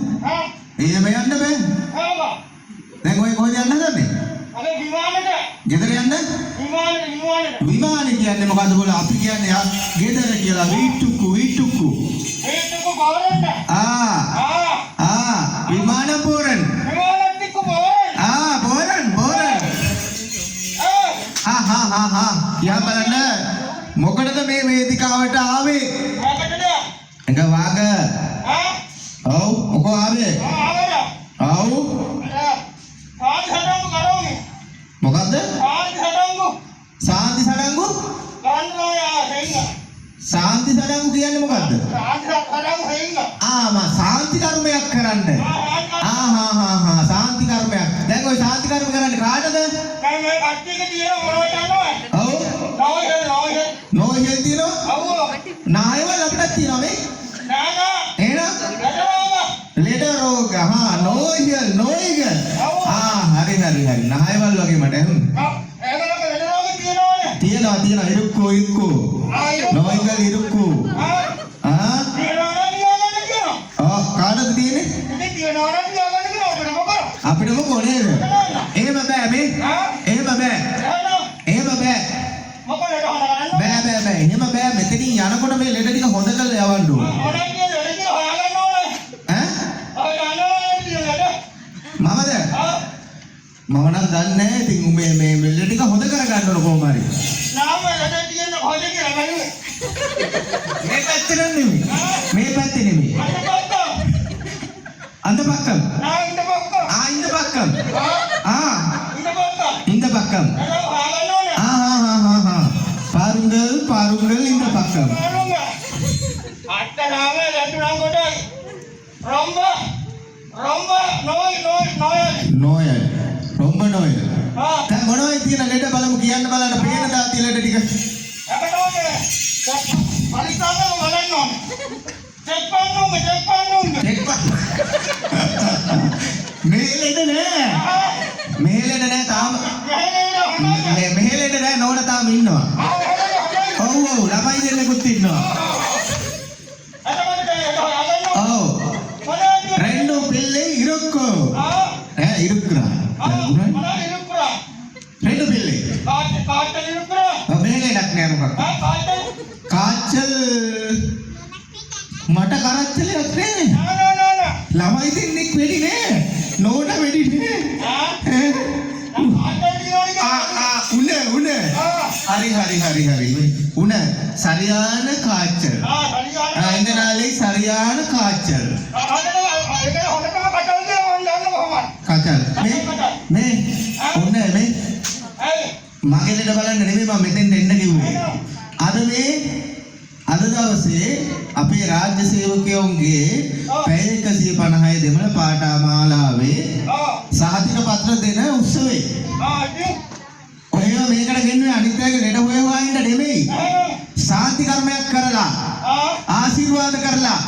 එහෙම යන්න බෑ. දැන් ඔය කොහෙද යන්න හදන්නේ? අනේ විමානෙට. ගෙදර යන්න? විමානෙට. විමානේ කියන්නේ මොකද්ද බෝල? අපි කියන්නේ ගෙදර කියලා වීට්ටුකු. ඒකක බවරන්න. විමාන පෝරන්. විමානෙත් එක්ක බවරන්න. පෝරන්. ඒ කියා බලන්න මොකටද මේ වේදිකාවට ආවේ? මොකටද? එක වාග. ඔව් මොකෝ ආවේ? ඔව් සාන්ති සඩංගු මොකද්ද? සාන්ති සඩංගු සාන්ති සඩංගු? සාන්ති සඩංගු කියන්නේ මොකද්ද? සාන්ති කර්මයක් කරන්න. සාන්ති කර්මයක්. දැන් ওই සාන්ති කර්ම කරන්නේ කාටද? ඔව්. නෝයල් තියෙනවා? නායවල අපිට තියෙනවා මේ. එහෙනම් ලෙඩ රෝග. නෝයල්. හරි. නායවල වගේ මට තියෙනවා ඉරුක්කෝ. නෝයල් ඉරුක්කෝ. කාටද තියෙන්නේ? අපිට මොකෝ නේද? එහෙම බෑ මේ. එහෙම බෑ. එහෙම බෑ. මෙතනින් යනකොට මේ ලෙඩ ටික හොද කරලා යවන්න ඕන. මමද? මම නම් දන්නේ නැහැ. ඉතින් මේ ලෙඩ ටික හොද කරගන්න ඕන කොහොම හරි. මේ පැත්තේ නෙමෙයි. அந்த பக்கம் இந்த பக்கம் இந்த பக்கம் பாருங்கள் இந்த பக்கம் நோயல் ரொம்ப நோயல் දැන් මොනවයි තියෙන ලෙඩ බලමු කියන්න බලන්න පේන දාති ලෙඩ ටික මෙහෙලෙන්න නෑ තාම මෙහෙලෙන්න නෑ නෝන තාම ඉන්නවා ඔව් ළමයි දෙන්නෙකුත් ඉන්නවා ඔව් ரெண்டு பிள்ளை இருக்கும் இருக்குறா ரெண்டு பிள்ளை மேலே நக்னே කාචල් මට කරච්චලයක් නේ ළමයි දෙන්නෙක් වෙඩි නේ නෝන වෙඩි නේ උන හරි උන சரியான காய்ச்சல் இந்த நாளை சரியான காய்ச்சல் කාචල් මේ උන මේ මගේ ලෙඩ බලන්න නෙමෙයි මම මෙතෙන් එන්න කිව්වේ අද දවසේ අපේ රාජ්‍ය සේවකයන්ගේ පැය 156 දෙමළ පාඨමාලාවේ සහතික පත්‍ර දෙන උත්සවයේ ඔය මේකට ගෙන්නුවේ අනිත් අයගේ ලෙඩ හොයවා ඉන්න නෙමෙයි සාන්ති කර්මයක් කරලා ආශිර්වාද කරලා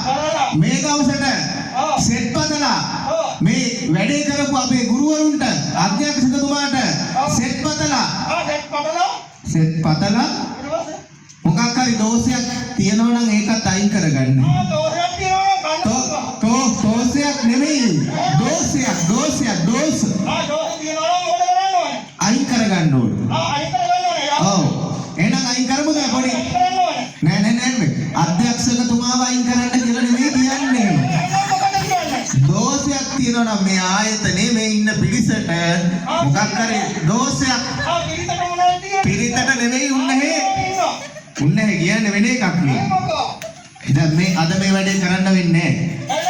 මේ දවසට සෙට් පතලා මේ වැඩේ කරපු අපේ ගුරුවරුන්ට අධ්‍යක්ෂකතුමාට සෙට් පතලා මොකක් හරි දෝෂයක් තියෙනවා නම් ඒකත් අයින් කරගන්න. දෝෂයක් නෙමෙයි. දෝෂ. අයින් කරගන්න ඕනේ. ඔව්. එහෙනම් අයින් කරමුද පොඩි? නෑ. අධ්‍යක්ෂකතුමාව අයින් කරන්න කියලා නෙමෙයි කියන්නේ. දෝෂයක් තියෙනවා නම් මේ ආයතනේ මේ ඉන්න පිරිසට මොකක් හරි දෝෂයක් පිරිතට නෙමෙයි උන්නේ. උන්නේ කියන්නේ වෙන එකක් නේ. ඉතින් මේ අද මේ වැඩේ කරන්න වෙන්නේ නැහැ.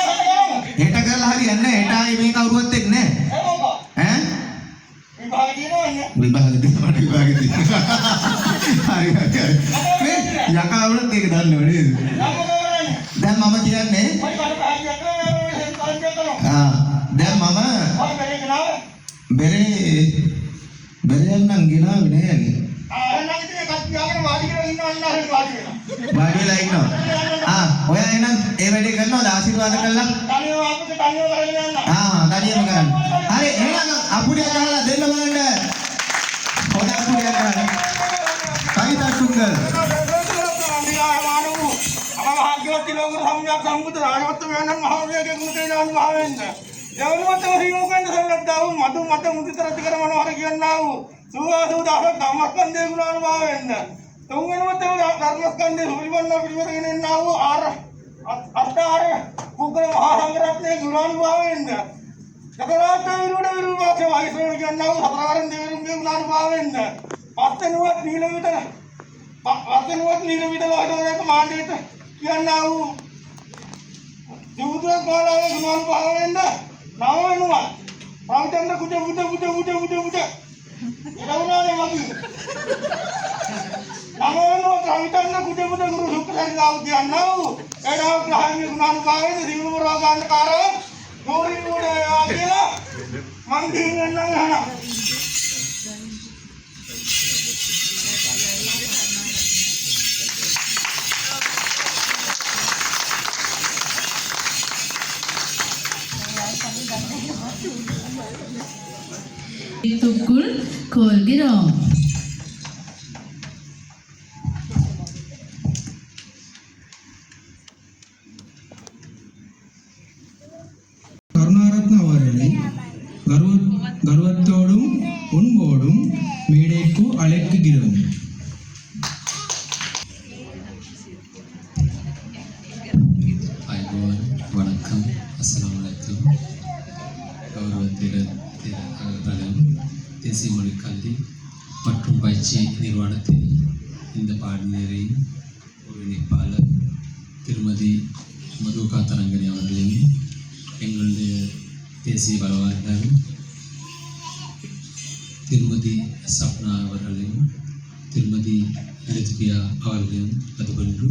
හෙට කරලා හරියන්නේ නැහැ. හෙට ආයේ මේ කවුරුවත් එන්නේ නැහැ. ඈ? විභාගෙ දිනවල හරි. මේ යකාවලත් ඒක දන්නව නේද? දැන් මම කියන්නේ දැන් මම බෙරේ නම් ගෙනාවේ නෑ නේ. වාඩි වෙලා ඉන්නවා. ඔයා එහෙනම් ඒ වැඩේ කරනවද ආශිර්වාද කළා? තනියම කරන්න. හරි එහෙනම් අපුඩිය ගහලා දෙන්න බලන්න. හොඳ අපුඩිය ගහන්න. කයි තට්ටුංග. තුන්වෙනිම ධර්මස්කන්ධයේ සුවිවන්න පිළිවෙලගෙන ඉන්නා වූ අෂ්ටාර පුද්ගල මහා සංඝරත්නයේ ගුණානුභාවයෙන්ද සකලාට විරුණ විරුණාක්ෂ වෛශ්‍රවණ කියනා වූ සතරවරන් දෙවියන්ගේ ගුණානුභාවයෙන්ද අත්නුවත් නීල විතර අත්නුවත් නීල විතර වලට මාණ්ඩේට කියන්නා වූ ජීවිතයක් කාලාවේ ගුණාන් පහවෙන්න නව වෙනවා. රවිචන්ද්‍ර කුජ එළවුණානේ මගේ. නව වෙනවා රවිචන්ද්‍ර කුජ ගුරු සුක්‍රසරිලාව කියන්නා වූ එඩාව ග්‍රහණය ගුණාන් පහවෙන්න සිවිල වරව ගන්න කාරව නෝරි නෝඩේ ආගිලා මං දින්නම් අහනවා. Tukul Kolgirong. கருணாரத்ன அவர்களை கர்வத்தோடும் உண்போடும் மேடைக்கு அழைக்குகிறோம். අයිබෝන් වணக்கம் අස්සලාමු අලයිකුම් கௌரவத்திர அகதலம் தேசிய மொழி கல்வி மற்றும் பயிற்சி நிறுவனத்தில் இந்த பாடநெறியின் ஒருங்கிணைப்பாளர் திருமதி மதுகா தரங்கணி அவர்களையும் எங்களுடைய தேசிய வளவாளர் திருமதி சப்னா அவர்களையும் திருமதி லித்பியா அவர்களையும் அதுபோன்று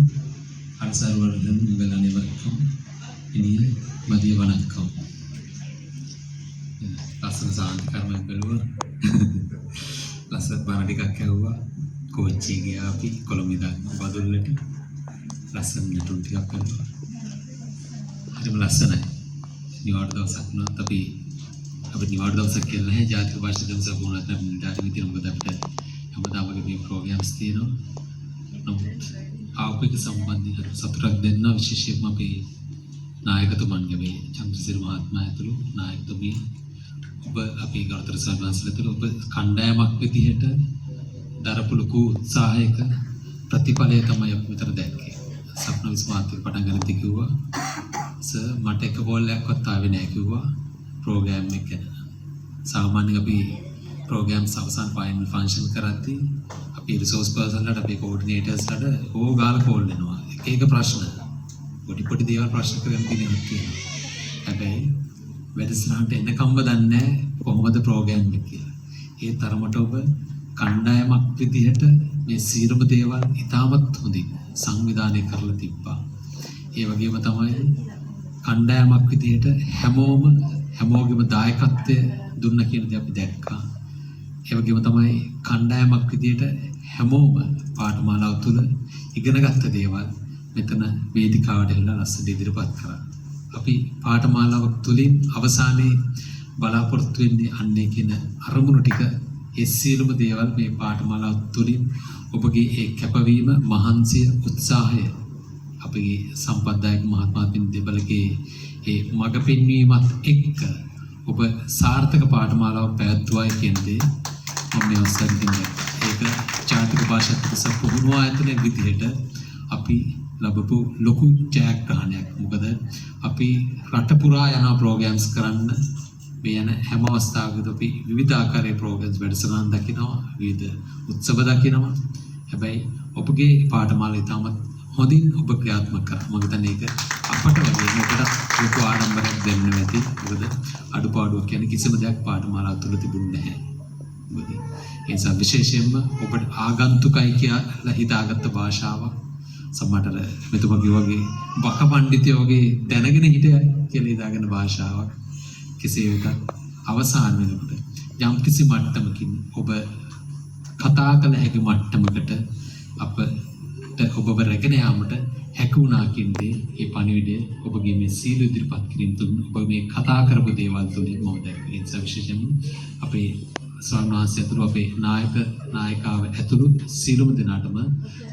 அரசர்களுடன் உங்கள் அனைவருக்கும் இனிய மதிய வணக்கம். ලස්සන සාන්ති කර්මයක් බැලුවා. ලස්සන බණ ටිකක් ඇහුවා. කෝච්චිය ගියා අපි කොළඹ ඉඳන් බදුල්ලට. ලස්සන නටුන් ටිකක් බැලුවා. හරිම ලස්සනයි. නිවාඩු දවසක් වුණත් අපි නිවාඩු දවසක් කියලා නැහැ. ජාතික භාෂා දිවස වුණත් අපි නිදාගෙන ඉතින් මොකද අපිට හැමදාම වගේ ප්‍රෝග්‍රෑම්ස් තියෙනවා. නමුත් ආපික සම්බන්ධිත සතුටක් දෙන්න විශේෂයෙන්ම අපේ නායකතුමන්ගේ මේ චන්ද්‍රසිරි මහත්මයා ඇතුළු නායකතුමිය ඔබ අපේ ගරුතර සර්වංශලතුළු ඔබ කණ්ඩායමක් විදිහට දරපු ලොකු උත්සාහයක ප්‍රතිඵලය තමයි අපි මෙතන දැක්කේ. සප්න විස්මාත්‍ය පටන් ගන්නදී කිව්වා සර් මට එක බෝල් එකක්වත් ආවේ නැහැ කිව්වා ප්‍රෝග්‍රෑම් එක ගැන. සාමාන්‍යයෙන් අපි ප්‍රෝග්‍රෑම්ස් අවසන් ෆයිනල් ෆන්ක්ෂන් කරද්දී අපි රිසෝස් පර්සන්ලට අපි කෝඩිනේටර්ස්ලට ඕගාල කෝල් දෙනවා. එක ප්‍රශ්න පොඩි දේවල් ප්‍රශ්න කරගෙන තියෙනවා කියනවා. හැබැයි වැඩසටහනට එනකම්ම දන්නේ නැහැ කොහොමද ප්‍රෝග්‍රෑම් එක කියලා. ඒ තරමට ඔබ කණ්ඩායමක් විදිහට මේ සියලුම දේවල් ඉතාමත් හොඳින් සංවිධානය කරලා තිබ්බා. ඒ වගේම තමයි කණ්ඩායමක් විදිහට හැමෝගෙම දායකත්වය දුන්න කියන දේ අපි දැක්කා. ඒ වගේම තමයි කණ්ඩායමක් විදිහට හැමෝම පාඨමාලාව තුළ ඉගෙනගත්ත දේවල් මෙතන වේදිකාවට එල්ලලා ලස්සන ඉදිරිපත් කරා. අපි පාඨමාලාවක් තුළින් අවසානයේ බලාපොරොත්තු වෙන්නේ අන්නේ කියන අරමුණු ටික ඒ සියලුම දේවල් මේ පාඨමාලාව තුළින් ඔබගේ ඒ කැපවීම මහන්සිය උත්සාහය අපගේ සම්පත්දායක මහත්මාතුන් දෙපළගේ ඒ මඟ පෙන්වීමත් එක්ක ඔබ සාර්ථක පාඨමාලාවක් පැවැත්වුවායි කියන දේ මම මේ අවස්ථාවේ කියන්නේ. ඒක ජාතික භාෂාත්මක සම්පූර්ණ ආයතනයේ විදිහට අපි ලැබපු ලොකු ජයග්‍රහණයක්. මොකද අපි රට පුරා යන ප්‍රෝග්‍රෑම්ස් කරන්න මේ යන හැම අවස්ථාවකදී අපි විවිධ ආකාරයේ ප්‍රෝග්‍රෑම්ස් වැඩසටහන් දකිනවා, විවිධ උත්සව දකිනවා. හැබැයි ඔබගේ පාඨමාලාව ඉතාමත් හොඳින් ඔබ ක්‍රියාත්මක කරා. මම හිතන්නේ ඒක අපට වගේ මොකටද ලොකු ආඩම්බරයක් දෙන්න නැති. මොකද අඩුපාඩුවක් කියන්නේ කිසිම දෙයක් පාඨමාලාව තුළ තිබුණේ නැහැ. මොකද ඒ නිසා විශේෂයෙන්ම ඔබට ආගන්තුකයි කියලා හිතාගත්ත භාෂාවක් සමහරට මෙතුමගේ වගේ බක පඬිතුයෝ වගේ දැනගෙන හිටිය කියලා හිතාගෙන භාෂාවක් කෙසේ වෙතත් අවසාන වෙනකොට යම් කිසි මට්ටමකින් ඔබ කතා කළ හැකි මට්ටමකට අපට ඔබව රැගෙන යාමට හැකි වුණා කියන්නේ ඒ පණිවිඩය ඔබගේ මේ සීල ඉදිරිපත් කිරීම තුළ ඔබ මේ කතා කරපු දේවල් තුළින් මම දැක්කේ. ඒ නිසා විශේෂයෙන්ම අපේ ස්වාමීන් ඇතුළු අපේ නායකාව ඇතුළු සියලුම දෙනාටම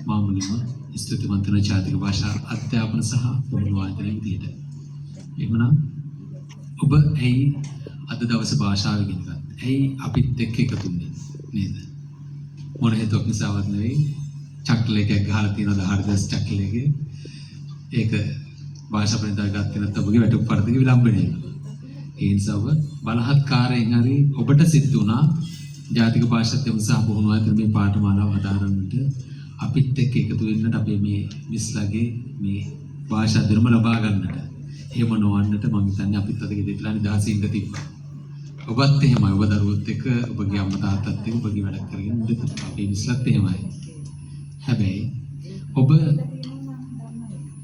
මම මුලින්ම ස්තුතිවන්ත වෙන ජාතික භාෂා අධ්‍යාපන සහ පුහුණුව ආයතනයේ විදියට. එහෙමනම් ඔබ ඇයි අද දවසේ භාෂාව ඉගෙන ගත්තේ? ඇයි අපිත් එක්ක එකතු වෙන්නේ නේද? මොන හේතුවක් නිසාවත් නෙවෙයි. චක්ලයක ගහලා තියෙන 10 චක්ලයක ඒක භාෂා ප්‍රේතය ගත්තේ නැත්නම් ඔබගේ වැටුප් පරිදික විලම්බණය වෙනවා. ඒ නිසා ඔබ බලහත්කාරයෙන් හරි ඔබට සිද්ධ වුණා ජාතික භාෂාත් එක්ක සහ පුහුණුව අතර මේ පාඨමාලාව හදාරන්නට අපිත් එක්ක එකතු වෙන්නට අපේ මේ මිස්ලාගේ මේ භාෂා ධර්ම ලබා ගන්නට එහෙම නොවන්නට මම හිතන්නේ අපිත් අද ගෙදරලා නිදහසේ ඉඳ තිබ්බා. ඔබත් එහෙමයි. ඔබ දරුවොත් එක්ක ඔබගේ අම්මා තාත්තත් එක්ක ඔබගේ වැඩ කරගෙන ඉඳ තිබ්බා. අපේ මිස්ලත් එහෙමයි. හැබැයි ඔබ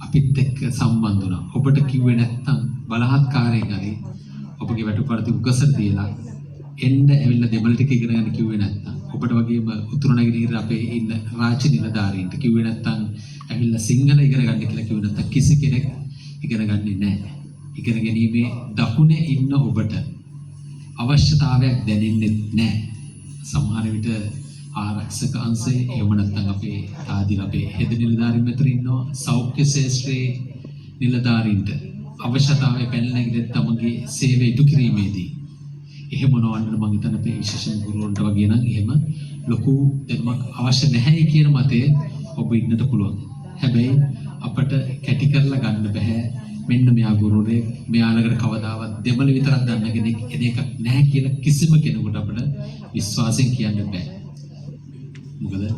අපිත් එක්ක සම්බන්ධ වුණා. ඔබට කිව්වේ නැත්තම් බලහත්කාරයෙන් හරි ඔබගේ වැටුපරති උකසර තියලා එන්න ඇවිල්ලා දෙමළ ටික ඉගෙන ගන්න කිව්වේ නැත්තම් ඔබට වගේම උතුරු නැගෙනහිර අපේ ඉන්න රාජ්‍ය නිලධාරීන්ට කිව්වේ නැත්තම් ඇවිල්ලා සිංහල ඉගෙන ගන්න කියලා කිව්වේ නැත්තම් කිසි කෙනෙක් ඉගෙන ගන්නේ නැහැ. ඉගෙන ගැනීමේ දකුණේ ඉන්න ඔබට අවශ්‍යතාවයක් දැනෙන්නේ නැහැ. සමහර විට ආරක්ෂක අංශයේ එහෙම නැත්නම් අපේ ආදී අපේ හෙද නිලධාරීන් මෙතන ඉන්නවා. සෞඛ්‍ය ශාස්ත්‍රයේ නිලධාරීන්ට අවශ්‍යතාවය පැනනගිට තමගේ සේවය ඉටු කිරීමේදී එහෙම නොවන්න මම හිතන අපේ විශේෂ ගුරුවරුන්ට වගේ නම් එහෙම ලොකු දෙයක් අවශ්‍ය නැහැ කියන මතය ඔබ ඉන්නට පුළුවන්. හැබැයි අපට කැටි කරලා ගන්න බෑ. මෙන්න මෙයා ගුරුවරයෙක් මෙයාලකට කවදාවත් දෙමළ විතරක් දන්න කෙනෙක් එන එකක් නැහැ කියලා කිසිම කෙනෙකුට අපිට විශ්වාසයෙන් කියන්න බෑ. මොකද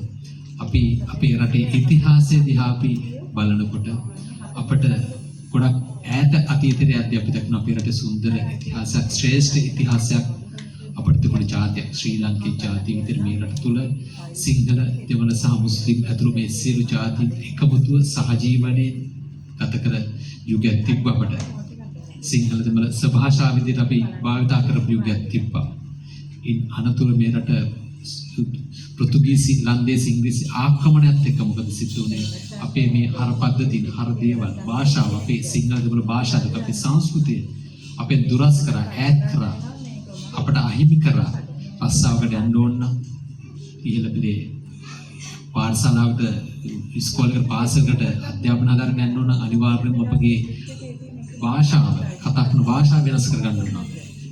අපි අපේ රටේ ඉතිහාසය දිහා අපි බලනකොට අපට ගොඩක් ඈත අතීතයේ අපි දක්න අපේ රටේ සුන්දර ඉතිහාසයක් ශ්‍රේෂ්ඨ ඉතිහාසයක් අපිට තිබුණ ජාතියක් ශ්‍රී ලංකේ ජාතිය විතර මේ රට තුල සිංහල දෙමළ සහ මුස්ලිම් ඇතුළු මේ සියලු ජාතීන් එකමුතුව සහජීවනයේ ගත කර යුගයක් තිබ්බ අපට සිංහල දෙමළ සභාෂා විදිහට අපි භාවිතා කරපු යුගයක් තිබ්බා. ඉන් අනතුරු මේ රට පෘතුගීසි ලන්දේසි ඉංග්‍රීසි ආක්‍රමණයත් එක්ක මොකද සිද්ධ වුනේ? අපේ මේ හර පද්ධතින් හර දේවල් භාෂාව අපේ සිංහල දෙමළ භාෂාව අපේ සංස්කෘතිය අපේ දුරස් කරා ඈත් කරා අපට අහිමි කරා රස්සාවකට යන්න ඕන නම් ඉහළ පිළේ පාඨශාලාවකට ඉස්කෝලේකට පාසලකට අධ්‍යාපන ආධාරයෙන් යන්න ඕන නම් අනිවාර්යයෙන්ම අපගේ භාෂාව කතා කරන භාෂාව වෙනස් කර ගන්න ඕන.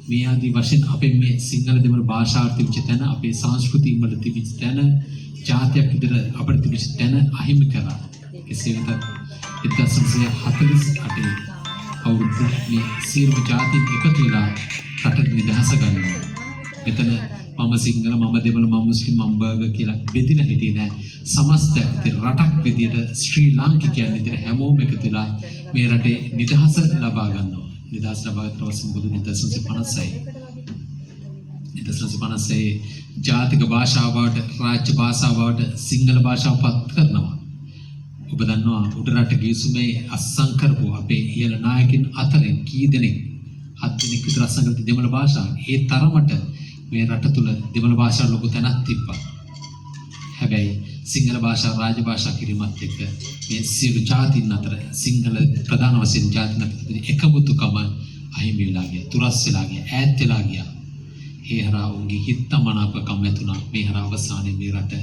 මේ ආදී වශයෙන් අපේ මේ සිංහල දෙමළ භාෂාව තිබිච්ච තැන අපේ සංස්කෘතිය වල තිබිච්ච තැන ජාතියක් විදිහට අපිට තිබිච්ච තැන අහිමි කරා. කෙසේ වෙතත් 1948 අවුරුදු මේ සියලු ජාතීන් එකතු වෙලා රට නිදහස ගන්නවා. මෙතන මම සිංහල මම දෙමළ මම මුස්ලිම් මම බර්ගර් කියලා බෙදිලා හිටියේ නෑ. සමස්තයක් රටක් විදිහට ශ්‍රී ලාංකිකයන් විදිහට හැමෝම එකතු වෙලා මේ රටේ නිදහස ලබා ගන්නවා. නිදහස් ලබා ගන්න අවශ්‍ය මොකද 1956 ජාතික භාෂාවට රාජ්‍ය භාෂාවට සිංහල භාෂාව පත් කරනවා. ඔබ දන්නවා උඩ රට ගිවිසුමේ අත්සන් කරපු අපේ ඉහළ නායකින් අතරින් කී දෙනෙක් 7 දෙනෙක් විතර අත්සන් කරපු දෙමළ භාෂාව. ඒ තරමට මේ රට තුල දෙමළ භාෂාව ලොකු තැනක් තිබ්බා. හැබැයි සිංහල භාෂාව රාජ්‍ය භාෂා කිරීමත් එක්ක මේ සියලු ජාතීන් අතර සිංහල ප්‍රධාන වශයෙන් ජාතීන් අතර එකමුතුකම අහිමි වෙලා ගියා, තුරස් වෙලා ගියා, ඈත් වෙලා ගියා. ඒ හරහා උන්ගේ හිතමනාපකම් ඇතුණා. මේ හරහා අවසානයේ මේ රට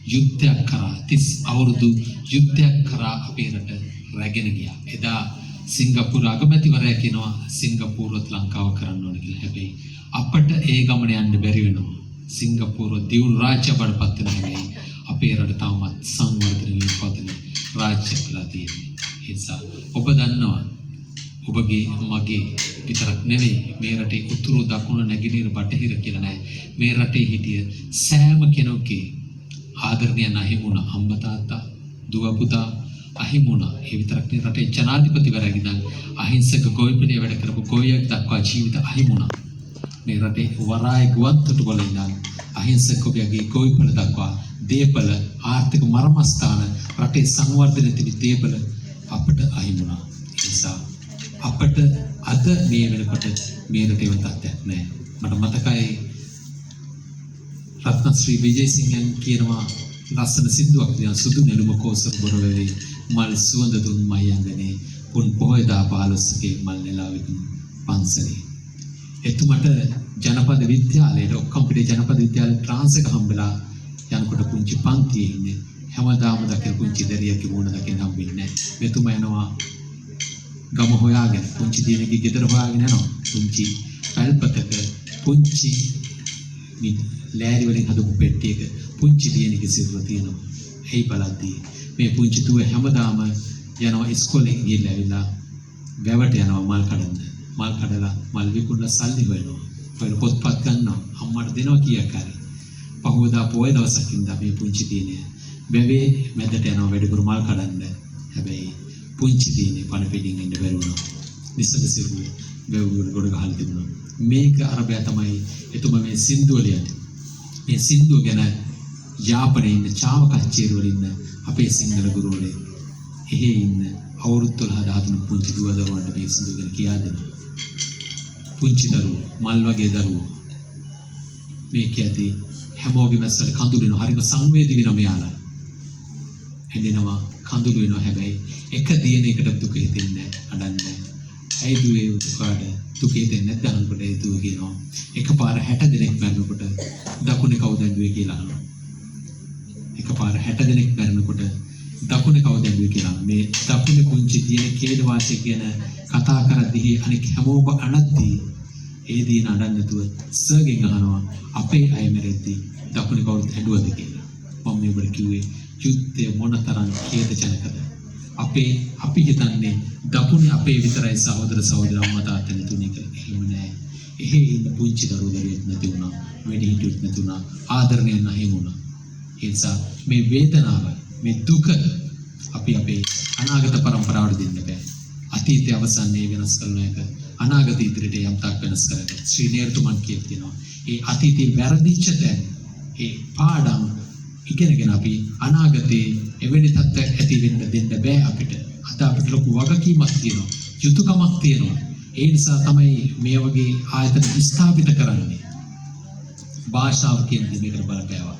යුද්ධයක් කරා 30 අවුරුදු යුද්ධයක් කරා අපේ රට රැගෙන ගියා. එදා සිංගප්පූරු අගමැතිවරයා කියනවා සිංගප්පූරුවත් ලංකාව කරන්න ඕන කියලා. හැබැයි අපට ඒ ගමන යන්න බැරි වෙනවා. සිංගප්පූරුව දියුණු රාජ්‍ය බඩපත් වෙනවා. අපේ රට තාමත් සංවර්ධනය පවතින රාජ්‍යයක් වෙලා තියෙනවා. ඒ නිසා ඔබ දන්නවා ඔබගේ මගේ විතරක් නෙවෙයි මේ රටේ උතුරු දකුණ නැගෙනහිර බටහිර කියලා නැහැ. මේ රටේ හිටිය සෑම කෙනෙකුගේ ආදරණීය අහිමුණ අම්මා තාත්තා දුව පුතා අහිමුණ. ඒ විතරක් නෙවෙයි රටේ ජනාධිපතිවරයාගේ ඉඳන් අහිංසක ගොවිපලේ වැඩ කරපු ගොවියෙක් දක්වා ජීවිත අහිමුණ. මේ රටේ වරාය ගුවන්තොටුපළ ඉඳන් අහිංසක ගොවියගේ ගොවිපල දක්වා දේපල ආර්ථික මර්මස්ථාන රටේ සංවර්ධනය තිබි දේපල අපට අහිමුණා. ඒ නිසා අපට අද මේ වෙනකොට මේ රටේ වතක් නැහැ. මට මතකයි රත්නශ්‍රී විජේසිංහන් කියනවා ලස්සන සින්දුවක් දින සුදු නෙළුම කෝසර බොරවැවේ මල් සුවඳ දුන් මයංගනේ පුන් පොහොයදා 15 මල් නෙලාවිතුන් පන්සලේ. එතුමට ජනපද විද්‍යාලයට ඔක්කොම පිටේ ජනපද විද්‍යාලේ ට්‍රාන්ස් එක හම්බෙලා යනකොට පුංචි පන්තියේ ඉන්නේ හැමදාම දකින පුංචි දරියක වුණ දකින්න හම්බෙන්නේ නැහැ. මෙතුමා යනවා ගම හොයාගෙන පුංචි දිනකේ ගෙදර හොයාගෙන යනවා. පුංචි පැල්පතක පුංචි ලෑලි වලින් හදපු පෙට්ටියක පුංචි දිනකේ සිරුර තියෙනවා. එයි බලද්දී මේ පුංචි දුව හැමදාම යනවා ඉස්කෝලේ ගිහිල්ලා ඇවිල්ලා වැවට යනවා මල් කඩන්න. මල් කඩලා මල් විකුණලා සල්ලි හොයනවා. පොත්පත් ගන්නවා. අම්මට දෙනවා කීයක් හරි. පහවදා පොය දවසක් ඉඳලා මේ පුංචි දිනේ බැවේ මැදට යනවා වැඩිපුර මල් කඩන්න. හැබැයි පුංචි දිනේ පණ පිටින් ඉන්න බැරුණා. නිසද සිරුර බැවුවල ගොඩ ගහලා තිබුණා. මේක අරබයා තමයි එතුමා මේ සින්දුව ලියන්නේ. මේ සින්දුව ගැන යාපනයේ ඉන්න චාව කච්චේරු වල ඉන්න අපේ සිංහල ගුරුවරයෙක් එහි ඉන්න අවුරුදු 12 13 පුංචි දුව දරුවන්ට මේ සින්දුව ගැන කියා දෙනවා. පුංචි දරුවෝ මල් වගේ දරුවෝ මේක ඇති හැමෝගෙම ඇස්සට කඳුළු වෙනවා. හරිම සංවේදී වෙනවා මෙයාලා. හැදෙනවා කඳුළු වෙනවා. හැබැයි එක දිනයකට දුක හිතෙන්නේ නැහැ, අඬන්නේ නැහැ. ඇයි දුවේ උඩට දුක හිතෙන්නේ නැද්ද අහනකොට ඒ දුව කියනවා එකපාර 60 දෙනෙක් මැරෙනකොට දකුණේ කවුද ඇඬුවේ කියලා අහනවා. එකපාර 60 දෙනෙක් මැරෙනකොට දකුණේ කවුද ඇඬුවේ කියලා. මේ දකුණේ පුංචි දිනේ කේද වාසිය කියන කතා කරද්දී අනික හැමෝම අඬද්දී ඒ දින අඬන්නේ නැතුව සර්ගෙන් අහනවා අපේ අය මැරෙද්දී දකුණේ කවුද ඇඬුවද කියලා. මම මේ ඔබට කිව්වේ යුද්ධය මොනතරම් ඛේදජනකද. අපි හිතන්නේ දකුණේ අපේ විතරයි සහෝදර සහෝදර අම්මා තාත්තා නැතුනේ කියලා. එහෙම නෑ. එහෙ ඉන්න පුංචි දරුවෙක් නැති වුණා. වැඩි හිටියෙත් නැති වුණා. ආදරණීය නැහැ වුණා. ඒ නිසා මේ වේදනාව, මේ දුක අපි අපේ අනාගත පරම්පරාවට දෙන්න බෑ. අතීතය අවසන්නේ වෙනස් කරන එක අනාගත ඉදිරියට යම් තාක් වෙනස් කරගන්න. ශ්‍රී නේර්තුමන් කියනවා ඒ අතීතේ වැරදිච්ච තැන් ඒ පාඩම් ඉගෙනගෙන අපි අනාගතේ එවැනි තත්ත්වයක් ඇති වෙන්න දෙන්න බෑ අපිට. අද අපිට ලොකු වගකීමක් තියෙනවා, යුතුයකමක් තියෙනවා. ඒ නිසා තමයි මේ වගේ ආයතන ස්ථාපිත කරන්නේ. භාෂාව කියන දේ මේකට බලපෑවා.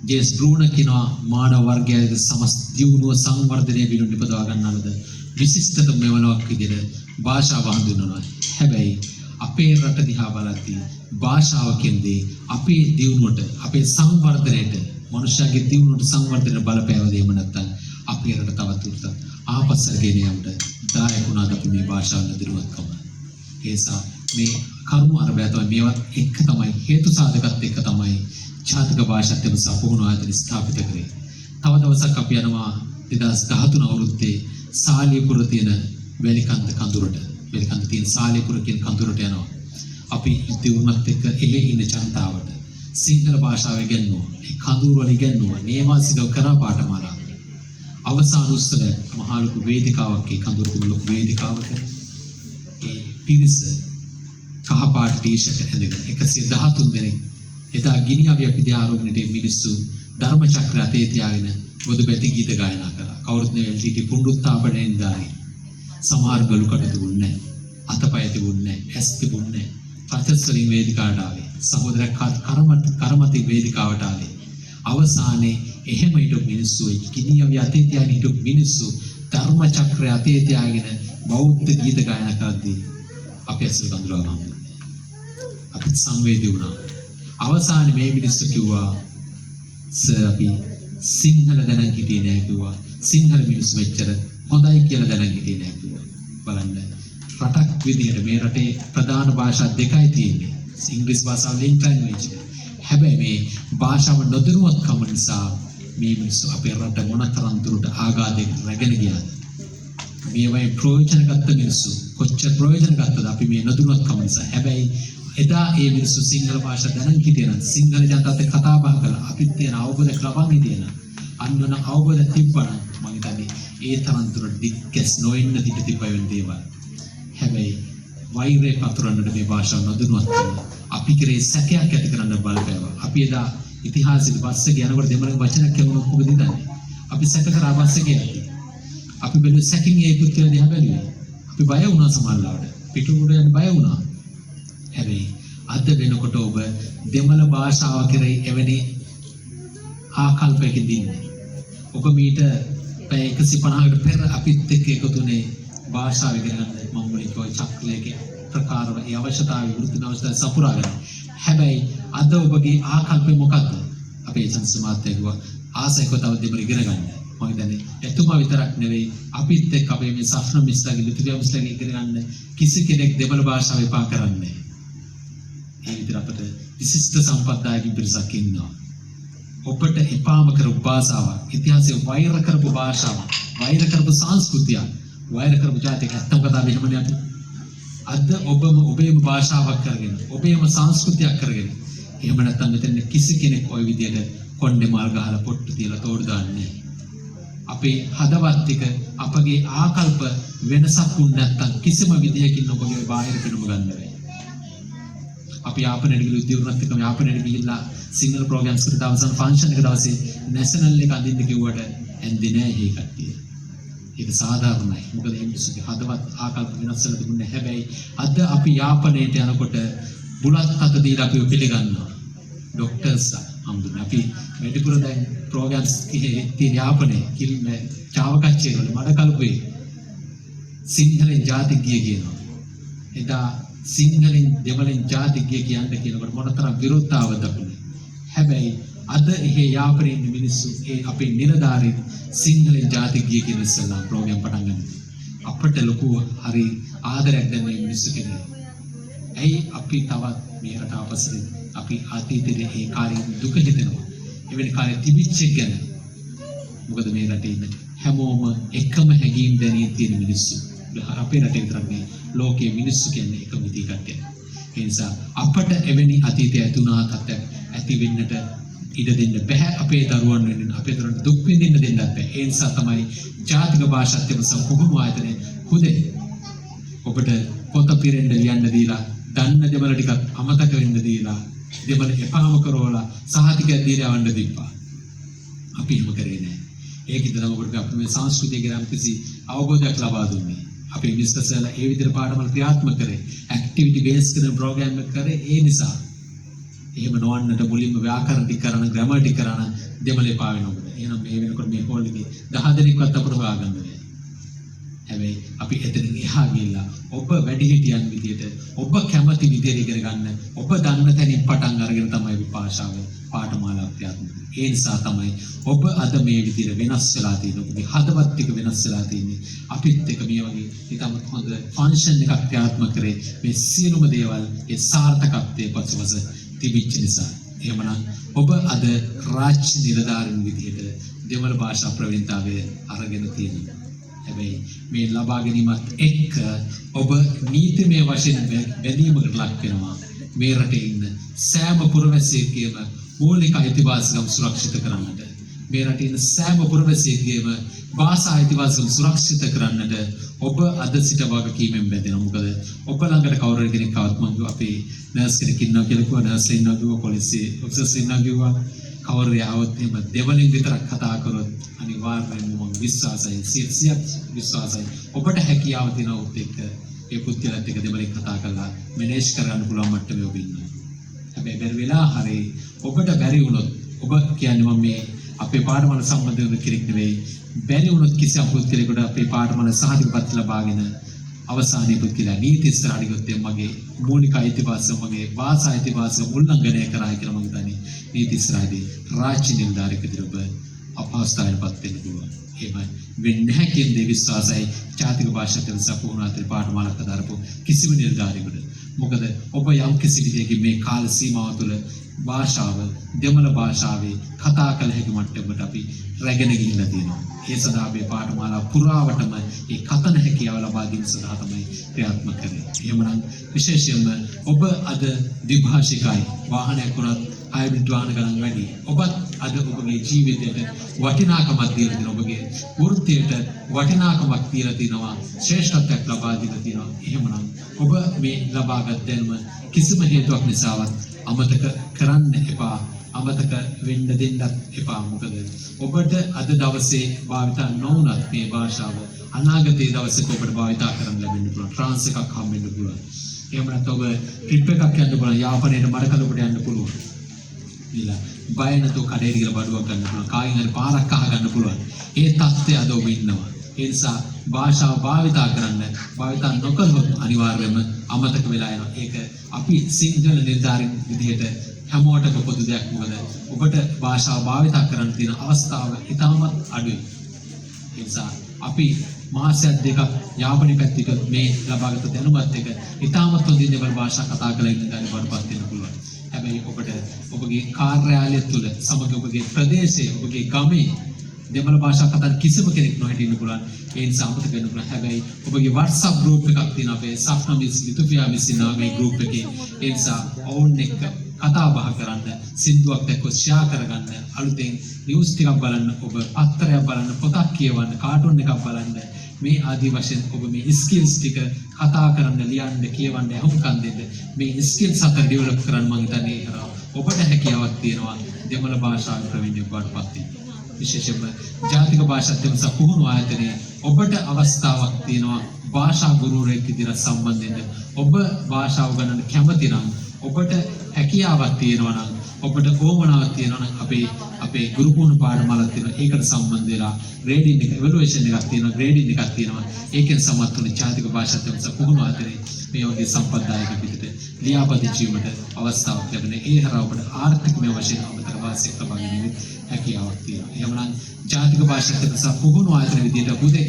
ජේස් බ්‍රූනර් කියනවා මානව වර්ගයේ සමස්ත දියුණුව සංවර්ධනය විලුම් නිපදවා ගන්නලද විශිෂ්ටතම මෙවලක් විදිහට භාෂාව හඳුන්වනවා. හැබැයි අපේ රට දිහා බලද්දී භාෂාව කියන්නේ අපේ දියුණුවට, අපේ සංවර්ධනයට, මනුෂ්‍යගේ දියුණුවට සංවර්ධනයට බලපෑව දෙයක් නැත්නම් අපේ රට තවත් උත්තර ආපස්සට ගෙන යන්න දායක වුණාද අපි මේ භාෂාව නදිරුවත්කම. ඒ නිසා මේ කරුණු අරබය තමයි මේවත් එක තමයි හේතු සාධකත් එක තමයි ජාතික භාෂාත්ම සම්පූර්ණ ආයතන ස්ථාපිත කරේ. තව දවසක් අපි යනවා 2013 අවුරුද්දේ සාලියපුර තියෙන වැලිකන්ද කඳුරට. වැලිකන්ද තියෙන සාලියපුර කියන කඳුරට යනවා. අපි දියුණුවත් එක්ක එහෙ ඉන්න ජනතාවට සිංහල භාෂාව ඉගෙනුවා. ඒ කඳුර වල ඉගෙනුවා. නේවාසිකව කරා පාඨමාලා. අවසාන උත්සව මහා ලොකු වේදිකාවක් ඒ කඳුර තුල ලොකු වේදිකාවක ඒ පිරිස කහ පාට ටී-ෂර්ට් ඇඳගෙන 113 දෙනෙක් එදා ගිනිඅවියක් විදිහ ආරෝහණයට මිනිස්සු ධර්ම චක්‍ර අතේ තියාගෙන බුදු බැති ගීත ගායනා කළා. කවුරුත් නෙවෙයි ටීටි පුඬුත්තාපණයෙන් දායි. සමහර ගලු කට තිබුණේ නැහැ. අතපය තිබුණේ නැහැ. ඇස් තිබුණේ නැහැ. පතස්සලින් වේදිකාවට ආවේ. සහෝදරයක් කරමති වේදිකාවට ආවේ. අවසානයේ එහෙම හිටු මිනිස්සු ගිනිඅවිය අතේ තියාගෙන හිටු මිනිස්සු ධර්ම චක්‍ර අතේ තියාගෙන බෞද්ධ ගීත ගායනා කරද්දී අපි ඇසුරු කඳුරා ගන්නවා. අපි සංවේදී වුණා. අවසානයේ මේ මිනිස්සු කිව්වා අපි සිංහල දැනන් හිටියේ නෑ කිව්වා. සිංහල මිනිස්සු මෙච්චර හොඳයි කියලා දැනන් හිටියේ නෑ කිව්වා. බලන්න රටක් විදිහට මේ රටේ ප්‍රධාන භාෂා දෙකයි තියෙන්නේ. ඉංග්‍රීසි භාෂාව ලින්ක් ලැන්ග්වේජ්. හැබැයි මේ භාෂාව නොදැනුවත්කම නිසා මේ මිනිස්සු අපේ රට මොනතරම් දුරට ආඝාතයකට රැගෙන ගියාද? මේවයි ප්‍රයෝජන ගත්ත මිනිස්සු කොච්චර ප්‍රයෝජන ගත්තද අපි මේ නොදැනුවත්කම නිසා. හැබැයි එදා ඒ මිනිස්සු සිංහල භාෂාව දැනන් හිටියන සිංහල ජනතාවට කතා බහ කළා. අපිත් තියෙන අවබෝධයක් ලබන් හිටියන අන්නන අවබෝධය තිබ්බනම් මම හිතන්නේ ඒ තරම් දුරට දික්කස් නොවෙන්න තිබෙන දේවල්. හැබැයි වෛරය පතුරන්නට මේ භාෂාව නොදැනුවත්කම අපි කරේ සැකයක් ඇති කරන්න බලපෑවා. අපි එදා ඉතිහාසෙදි බස් එක යනකොට දෙමළ වචනයක් කියවුණොත් මොකද හිතන්නේ? අපි සැක කරා බස් එකේ යද්දී. අපි බැලුවේ සැකින් ඒ පුත්‍රයා දිහා බැලුවේ. අපි බය වුණා සමහරවිට. පිටුමුඩ යන බය වුණා. හැබැයි අද වෙනකොට ඔබ දෙමළ භාෂාව කරේ එවැනි ආකල්පයකින් දින්නේ. ඔබ මීට පැය 150කට පෙර අපිත් එක්ක එකතුනේ භාෂාව ඉගෙන ගන්න මම මුලින්ම චක්‍රලයක ප්‍රකාරව ඒ අවශ්‍යතාවය වෘත්ති අවශ්‍යතාවය සපුරා ගන්න. හැබැයි අද ඔබගේ ආකල්පය මොකක්ද? අපේ සංස්මාත්‍යකව ආසයික තව දෙමළ ඉගෙන ගන්න. මම හිතන්නේ එතුමා විතරක් නෙවෙයි අපිත් එක්ක අපේ මේ සෆ්න මිස්ලාගේ ලිතුවිය මිස්ලාගේ ඉගෙන ගන්න කිසි කෙනෙක් දෙමළ භාෂාව එපා කරන්නේ. ඒ විතර අපිට විශිෂ්ට සම්පත්දායක පිරිසක් ඉන්නවා. ඔබට එපාම කරපු භාෂාව, ඉතිහාසයේ වෛර කරපු භාෂාව, වෛර කරපු සංස්කෘතිය, වෛර කරපු ජාතික ඇත්තම කතා වෙනමනේ අපි. අද ඔබේම භාෂාවක් කරගෙන, ඔබේම සංස්කෘතියක් කරගෙන එහෙම නැත්නම් මෙතන කිසි කෙනෙක් ওই විදියට කොණ්ඩේ මල් ගහලා පොට්ටු තියලා තෝරු දාන්නේ. අපේ හදවත් එක අපගේ ආකල්ප වෙනසක් වුණ නැත්නම් කිසිම විදියකින් ඔබගේ බාහිර පෙනුම ගන්න බැහැ. අපි යාපනයට ගිහලා උද්‍යෝගනත් එක්කම යාපනයට ගිහිල්ලා සිංගල් ප්‍රෝග්‍රෑම්ස් කරලා අවසන් ෆන්ක්ෂන් එක දවසේ නැෂනල් එක අඳින්න කිව්වට ඇන්දේ නෑ මේ කට්ටිය. ඒක සාධාරණයි. මොකද මේ මිනිස්සුගේ හදවත් ආකල්ප වෙනස් වෙලා තිබුණේ. හැබැයි අද අපි යාපනයට යනකොට බුලත් අත දීලා අපි පිළිගන්නවා. ડોක්ටර්ස් හම්බුනේ. අපි වැඩිපුර දැන් ප්‍රෝග්‍රෑම්ස් තියෙන යාපනයේ කිල්ම චාවකච්චේ වල මඩ කලුපේ සිංහලෙන් ජාතිග්ගිය කියනවා. එදා සිංහලෙන් දෙමළෙන් ජාතිග්ගිය කියන්න කියනකොට මොනතරම් විරුද්ධතාවද අපිනේ. හැබැයි අද එහෙ යාපනයේ ඉන්න මිනිස්සු ඒ අපේ නිලධාරීන් සිංහලෙන් ජාතිග්ගිය කියන ඉස්සලා ප්‍රෝග්‍රෑම් පටන් ගන්නවා. අපිට ලොකු හරි ආදරයක් දැන් මේ මිනිස්සු කෙරේ. ඇයි අපි තවත් මේ රට අපසෙන් අපි අතීතයේ ඒ කාර්යයෙන් දුක හිතෙනවා. එවැනි කාර්ය තිබිච්ච ගැන. මොකද මේ රටේ ඉන්න හැමෝම එකම හැඟීම් දැනී තියෙන මිනිස්සු. අපේ රටේ විතරක් නෙවෙයි ලෝකයේ මිනිස්සු කියන්නේ එකම විදිහක් කට්ටිය. ඒ නිසා අපට එවැනි අතීතය ඇතුණා තත්ත්වයක් ඇති වෙන්නට ඉඩ දෙන්න බෑ. අපේ දරුවන් වෙන්න අපේ දරුවන්ට දුක් විඳින්න දෙන්නත් බෑ. ඒ නිසා තමයි ජාතික භාෂාත්මක සම්පූර්ණ ආයතනය හුදේ ඔබට පොත පිරෙන්න ලියන්න දීලා දන්න දෙමළ ටිකක් අමතක වෙන්න දීලා දෙමළ එපාම කරවලා සහතිකයක් දීලා යවන්න දීපා. අපි එහෙම කරේ නෑ. ඒකිට තමයි ඔබට අපි මේ සංස්කෘතිය ගැන කිසි අවබෝධයක් ලබා දුන්නේ. අපි මිනිස්සුසලා ඒ විදිහට පාඩමල් ක්‍රියාත්මක කරේ. ඇක්ටිවිටි බේස් කරන ප්‍රෝග්‍රෑම් එක කරේ ඒ නිසා. එහෙම නොවන්නට මුලින්ම ව්‍යාකරණ ටික කරන ග්‍රැමර් ටික කරන දෙමළ එපා වෙනවද? එහෙනම් මේ වෙනකොට මේ හෝල් එකේ 10 දෙනෙක්වත් අපට හොයාගන්න බැහැ. හැබැයි අපි එතනින් එහා ගිහිල්ලා ඔබ වැඩිහිටියන් විදියට ඔබ කැමති විදියට ඉගෙන ගන්න ඔබ දන්න තැනින් පටන් අරගෙන තමයි විපාශාව පාඨමාලා ක්‍රියාත්මක වෙන්නේ. ඒ නිසා තමයි ඔබ අද මේ විදියට වෙනස් වෙලා තියෙන්නේ. ඔබගේ හදවත් ටික වෙනස් වෙලා තියෙන්නේ. අපිත් එක මේ වගේ ඊටම හොඳ ෆන්ක්ෂන් එකක් ක්‍රියාත්මක කරේ මේ සියලුම දේවල් ඒ සාර්ථකත්වයේ පසුබස තිබිච්ච නිසා. එහෙමනම් ඔබ අද රාජ්‍ය නිලධාරීන් විදියට දෙමළ භාෂා ප්‍රවීණතාවය අරගෙන තියෙනවා. හැබැයි මේ ලබා ගැනීමත් එක්ක ඔබ නීතිමය වශයෙන් බැඳීමකට ලක් වෙනවා. මේ රටේ ඉන්න සෑම පුරවැසියෙකුගේම මූලික අයිතිවාසිකම් සුරක්ෂිත කරන්නට. මේ රටේ ඉන්න සෑම පුරවැසියෙකුගේම භාෂා අයිතිවාසිකම් සුරක්ෂිත කරන්නට ඔබ අද සිට වගකීමෙන් බැඳෙනවා. මොකද ඔබ ළඟට කවුරු කෙනෙක් ආවත් මම අපේ නර්ස් කෙනෙක් ඉන්නවා කියලා කිව්වා, නර්ස් ඉන්නවා කිව්වා, පොලිසිය ඔෆිසර්ස් ඉන්නවා කිව්වා. කවුරු ආවොත් එහෙම දෙවලින් විතරක් කතා කරොත් අනිවාර්යයෙන්ම මම විශ්වාසයි 100% විශ්වාසයි ඔබට හැකියාව දෙනවොත් එක්ක ඒ පුද්ගලයාත් එක්ක දෙවලින් කතා කරලා මැනේජ් කරගන්න පුළුවන් මට්ටමේ ඔබ ඉන්නවා. හැබැයි බැරි වෙලා හරි ඔබට බැරි වුණොත් ඔබ කියන්නේ මම මේ අපේ පාඩමවල සම්බන්ධ වෙන කෙනෙක් නෙවෙයි. බැරි වුණොත් කිසිම පුද්ගලයෙකුට අපේ පාඩමවල සහතිකපත් ලබාගෙන අවසානයේ පුද්ගලයා නීති ඉස්සරහට ගියොත් මගේ මූලික අයිතිවාසිකම් මගේ භාෂා අයිතිවාසිකම් උල්ලංඝනය කරා කියලා මම හිතන්නේ නීති ඉස්සරහදී රාජ්‍ය නිලධාරියෙක් විදිහට ඔබ අපහසුතාවයටපත් වෙන්න පුළුවන්. එහෙම වෙන්නේ නැහැ කියන දේ විශ්වාසයි ජාතික භාෂාවෙන් සම්පූර්ණ අතර පාඨමාලාවක් හදාරපු කිසිම නිලධාරියෙකුට. මොකද ඔබ යම් කිසි විදිහකින් මේ කාල සීමාව තුළ භාෂාව දෙමළ භාෂාවේ කතා කළ හැකි මට්ටමකට අපි රැගෙන ගිහිල්ලා තියෙනවා. ඒ සඳහා මේ පාඨමාලා පුරාවටම ඒ කතන හැකියාව ලබා දීම සඳහා තමයි ක්‍රියාත්මක කරන්නේ. එහෙමනම් විශේෂයෙන්ම ඔබ අද ද්විභාෂිකයි වාහනයක් වුණත් හයිබ්‍රිඩ් වාහන ගණන් වැඩි. ඔබත් අද ඔබගේ ජීවිතයට වටිනාකමක් දීලා තියෙනවා. ඔබගේ වෘත්තියට වටිනාකමක් දීලා තියෙනවා. ශ්‍රේෂ්ඨත්වයක් ලබා දීලා තියෙනවා. එහෙමනම් ඔබ මේ ලබාගත් දැනුම කිසිම හේතුවක් නිසාවත් අමතක කරන්න එපා. අමතක වෙන්න දෙන්නත් එපා. මොකද ඔබට අද දවසේ භාවිතා නොවුනත් මේ භාෂාව අනාගතයේ දවසක ඔබට භාවිතා කරන්න ලැබෙන්න පුළුවන්. ට්‍රාන්ස් එකක් හම්බෙන්න පුළුවන්. එහෙම නැත්නම් ඔබ ට්‍රිප් එකක් යන්න පුළුවන්. යාපනයට මඩකලකට යන්න පුළුවන්. ඊළඟ බය නැතුව කඩේට ගිහලා බඩුවක් ගන්න පුළුවන්. කායින් හරි පාරක් අහ ගන්න පුළුවන්. ඒ තත්ත්වය අද ඔබ ඉන්නවා. ඒ නිසා භාෂාව භාවිතා කරන්න භාවිතා නොකළොත් අනිවාර්යයෙන්ම අමතක වෙලා යනවා. ඒක අපි සිංහල නිලධාරීන් විදිහට හැමෝටම පොදු දෙයක්. මොකද ඔබට භාෂාව භාවිතා කරන්න තියෙන අවස්ථාව ඉතාමත් අඩුයි. ඒ නිසා අපි මාසයක් දෙකක් යාපනයේ පැත්තට මේ ලබාගත් දැනුමත් එක ඉතාමත් හොඳින් දෙමළ භාෂා කතා කරලා ඉන්න දැනුමටපත් වෙන්න පුළුවන්. හැබැයි ඔබට ඔබගේ කාර්යාලය තුළ සමග ඔබගේ ප්‍රදේශයේ ඔබගේ ගමේ දෙමළ භාෂා කතා කිසිම කෙනෙක් නොහිටින්න පුළුවන්. ඒ නිසා අමතක වෙන්න පුළුවන්. හැබැයි ඔබගේ WhatsApp group එකක් තියෙනවා. අපේ සෆ්නා මිස් ලිතුපියා මිස් ඉන්නවා මේ group එකේ. ඒ නිසා ඔවුන් එක්ක කතා බහ කරන්න, සින්දුවක් දැක්කොත් ෂෙයා කරගන්න, අලුතෙන් නිවුස් ටිකක් බලන්න, ඔබ පත්තරයක් බලන්න, පොතක් කියවන්න, කාටුන් එකක් බලන්න, මේ ආදී වශයෙන් ඔබ මේ ස්කිල්ස් ටික කතා කරන්න, ලියන්න, කියවන්න, අහුම්කම් දෙන්න, මේ ස්කිල්ස් අතර ඩෙවලොප් කරන්න මම හිතන්නේ කරා. ඔබට හැකියාවක් තියෙනවා දෙමළ භාෂාවේ ප්‍රවීණයෙක් වඩපත් වෙන්න. විශේෂයෙන්ම ජාතික භාෂා දෙමළ පුහුණු ආයතනයේ ඔබට අවස්ථාවක් තියෙනවා භාෂා ගුරුවරයෙක් විදිහට සම්බන්ධ වෙන්න. ඔබ භාෂාව ගණන කැමති නම්, ඔබට හැකියාවක් තියෙනවා නම්, ඔබට ඕමනාවක් තියෙනවා නම් අපේ ගුරු පුහුණු පාඨමාලාවක් තියෙනවා. ඒකට සම්බන්ධ වෙලා ග්‍රේඩින් එක, ඉවලුවේෂන් එකක් තියෙනවා, ග්‍රේඩින් එකක් තියෙනවා. ඒකෙන් සමත් වුණ ජාතික භාෂා දෙමළ පුහුණු ආයතනයේ මේ වගේ සම්පත්දායක විදිහට ලියාපදිංචීමට අවස්ථාවක් ලැබෙන. ඒ හරහා ඔබට ආර්ථිකමය වශයෙන් අමතර වාසියක් ලබා ගැනීමේ හැකියාවක් තියෙනවා. එහෙමනම් ජාතික භාෂා දෙමළ පුහුණු ආයතන විදිහට හුදේ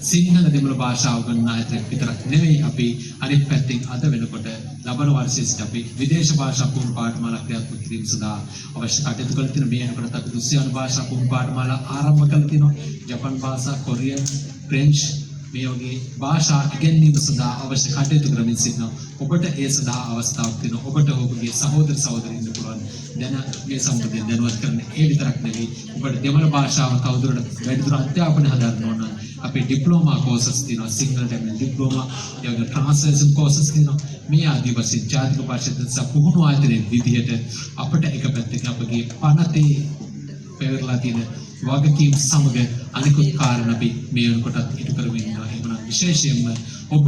සිංහල දෙමළ භාෂාව ගන්න ආයතනයක් විතරක් නෙවෙයි අපි අනිත් පැත්තෙන් අද වෙනකොට ලබන වර්ෂයේ සිට අපි විදේශ භාෂා පුහුණු පාඨමාලා ක්‍රියාත්මක කිරීම සඳහා අවශ්‍ය කටයුතු කළ තියෙන. මේ වෙනකොට අපි රුසියානු භාෂා පුහුණු පාඨමාලා ආරම්භ කළ තියෙනවා. ජපන් භාෂා, කොරියන්, ෆ්‍රෙන්ච් මේ වගේ භාෂා ඉගෙනීම සඳහා අවශ්‍ය කටයුතු කරමින් සිටිනවා. ඔබට ඒ සඳහා අවස්ථාවක් තියෙනවා. ඔබට ඔබගේ සහෝදර සහෝදරියන් පුළුවන් දැන මේ සම්බන්ධයෙන් දැනුවත් කරන්න. ඒ විතරක් නෙවෙයි, ඔබට දෙමළ භාෂාව තවදුරටත් වැඩිදුර අධ්‍යාපනය හදාගන්න ඕන අපේ ඩිප්ලෝමා කෝසස් තියෙනවා. සිංහල දෙමළ ඩිප්ලෝමා, ඒ වගේ ට්‍රාන්ස්ලේෂන් කෝසස් තියෙනවා. මේ ආදී වශයෙන් ජාතික භාෂා දෙමළ පුහුණු ආයතනයේ විදිහට අපට එක පැත්තකින් අපගේ පනතේ පෙරලා තියෙන වගකීම් සමග අනිකුත් කාරණා අපි මේ වෙනකොටත් ඉටු කරමින් ඉන්නවා. එහෙමනම් විශේෂයෙන්ම ඔබ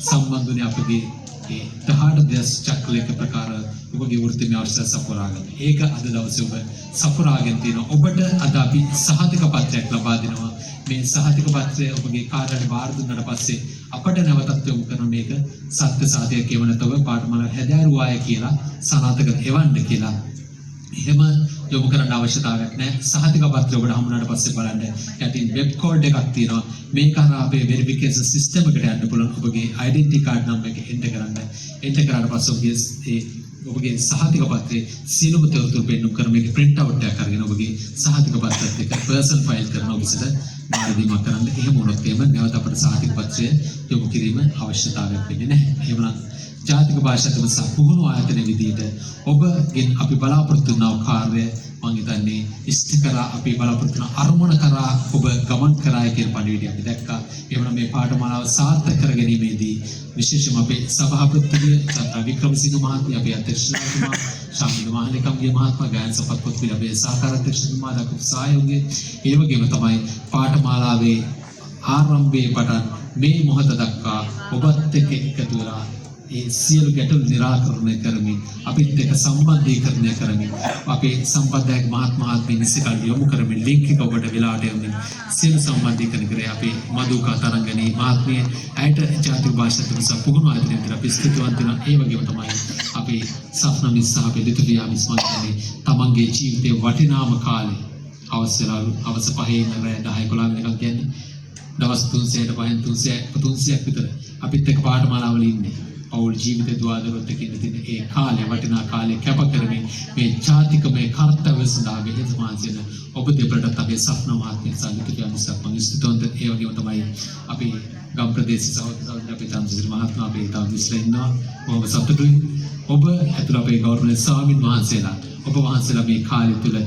සම්බන්ධුනේ අපගේ ඒ 18 දස් චක්‍රයක ප්‍රකාර ඔබගේ වෘත්තිමය අවශ්‍යතා සපුරා ගන්න. ඒක අද දවසේ ඔබ සපුරාගෙන තියෙනවා. ඔබට අද අපි සහතික පත්‍රයක් ලබා දෙනවා. මේ සහතික පත්‍රය ඔබගේ කාර්යාලයට බාර දුන්නාට පස්සේ අපට නැවතත් යොමු කරන මේක සත්‍ය සාධකයක් කියව නැතව පාඨමාලා හැදෑරුවාය කියලා සනාථ කර එවන්න කියලා. එහෙම යොමු කරන්න අවශ්‍යතාවයක් නැහැ. සහතික පත්‍රය ඔබට හමුනාට පස්සේ බලන්න යටින් වෙබ් කෝඩ් එකක් තියෙනවා. මේක කරා අපේ වෙරිෆිකේෂන් සිස්ටම් එකට යන්න පුළුවන්. ඔබගේ ඩෙන්ටිටි කාඩ් නම්බර් එක එන්ටර් කරන්න. එන්ටර් කරාට පස්සේ ඔබගේ සහතික පත්‍රයේ සියලුම තොරතුරු පෙන්නුම් කර මේක print out එකක් අරගෙන ඔබගේ සහතික පත්‍රයත් එක්ක පර්සනල් ෆයිල් කරන ඔබට බාර දීමක් කරන්න. එහෙම වුණොත් නැවත අපට සහතික පත්‍රය යොමු කිරීම අවශ්‍යතාවයක් වෙන්නේ නැහැ. එහෙමනම් ජාතික භාෂා දෙමළ පුහුණු ආයතන විදිහට ඔබගෙන් අපි බලාපොරොත්තු වන කාර්ය මම හිතන්නේ ඉෂ්ට කරා අපි බලාපොරොත්තු වන අරමුණ කරා ඔබ ගමන් කරායි කියන පණිවිඩය අපි දැක්කා. එහෙමනම් මේ පාඨමාලාව සාර්ථක කර ගැනීමේදී විශේෂයෙන්ම අපේ සභාපතිතුමිය චන්ද්‍ර වික්‍රමසිංහ මහත්මිය, අපේ අධ්‍යක්ෂතුමා ශාමිල මහලිකම්ගේ මහත්මයා, ගායන සපත්පුත්තුමිය, අපේ සහකාර අධ්‍යක්ෂතුමා දක්වපු සහයෝගය, ඒ වගේම තමයි පාඨමාලාවේ ආරම්භයේ පටන් මේ මොහොත දක්වා ඔබත් එක්ක එකතු වෙලා ඒ සියලු ගැටලු निराකරණය කරමින් අපිත් එක්ක සම්බන්ධීකරණය කරමින් අපේ සම්පදායක මහත්මයාත් නිසිකල් යොමු කරමින් ලින්ක් එක ඔබට වෙලාවට යොමින් සියලු සම්බන්ධීකරණය කරේ අපේ මදුකා තරංගනේ මහත්මිය ඇයට ජාතික භාෂා දෙමළ පුහුණු ආයතනයේ විතර අපි ස්තුතිවන්ත වෙනවා. ඒ වගේම තමයි අපේ සෆ්නා මිස් සහ අපේ ලිතුලියා මිස් මහත්මිය තමන්ගේ ජීවිතේ වටිනාම කාලේ හවස 5 ඉඳන් රෑ 10 11 වෙනකම් කියන්නේ දවස් 300ට 300ක් විතර අපිත් එක්ක පාඨමාලාවල ඉන්නේ. පෞල් ජීවිත දුවදරොත් එක්ක ඉන්න ඒ කාලේ වටිනා කාලේ කැප කරමින් මේ ජාතිකමය කර්තව්‍ය සඳහා මෙහෙම මානසික ඔබ දෙපළට අපේ සෆ්නා මහත්මිය සම්පූර්ණ විශ්වාසම ස්තුතවන්ත. ඒ වගේම තමයි අපි ගම් ප්‍රදේශ සහෝදර අපේ තම්සිරි මහත්මයා අපේ තාම විශ්ලා ඉන්නවා. ඔබ සතුටුයි. ඔබ ඇතුළු අපේ ගෞරවනීය ස්වාමීන් වහන්සේලා ඔබ වහන්සේලා මේ කාලය තුල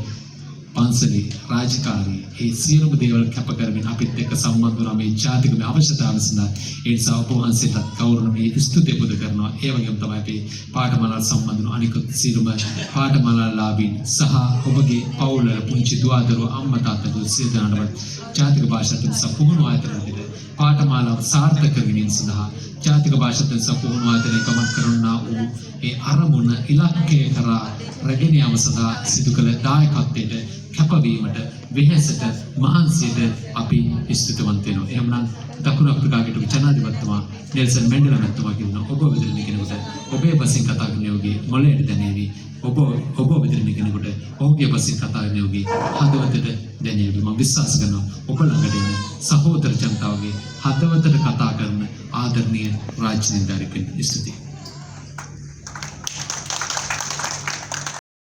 පන්සලේ රාජකාරී ඒ සියලුම දේවල් කැප කරමින් අපිත් එක්ක සම්බන්ධ වුණා මේ ජාතිකමය අවශ්‍යතාව සඳහා. ඒ නිසා ඔබ වහන්සේට ගෞරවණීය ස්තුති පුද කරනවා. ඒ වගේම තමයි අපි පාඨමාලාවට සම්බන්ධ වුණු අනිකුත් සියලුම පාඨමාලාලාභීන් සහ ඔබගේ පවුල පුංචි දුවදරුවෝ අම්මා තාත්තා සියලු දෙනාටම ජාතික භාෂාවෙන් සම්පූර්ණ ආයතනයේ පාඨමාලාව සාර්ථක කර ගැනීම සඳහා ජාතික භාෂාවෙන් සම්පූර්ණ ආයතනයේ ගමන් කරනා වූ ඒ අරමුණ ඉලක්කය කරා රැගෙන යාම සඳහා සිදු කළ දායකත්වයට කැපවීමට වෙහෙසට මහන්සියට අපි ස්තුතිවන්ත වෙනවා. එහෙමනම් දකුණු අප්‍රිකාවේ ජනාධිපතිතුමා නෙල්සන් මැන්ඩෙලා මහත්මයා කියන ඔබ විදිහට කෙනෙකුට ඔබේ බසින් කතා කරන යෝගී මොළයට දැනෙවි. ඔබ විදිහට කෙනෙකුට ඔහුගේ බසින් කතා කරන යෝගී හදවතට දැනෙවි. මම විශ්වාස කරනවා ඔබ ළඟට එන සහෝදර ජනතාවගේ හදවතට කතා කරන ආදරණීය රාජ්‍ය නිලධාරියෙක් වෙන්න. ස්තුතියි.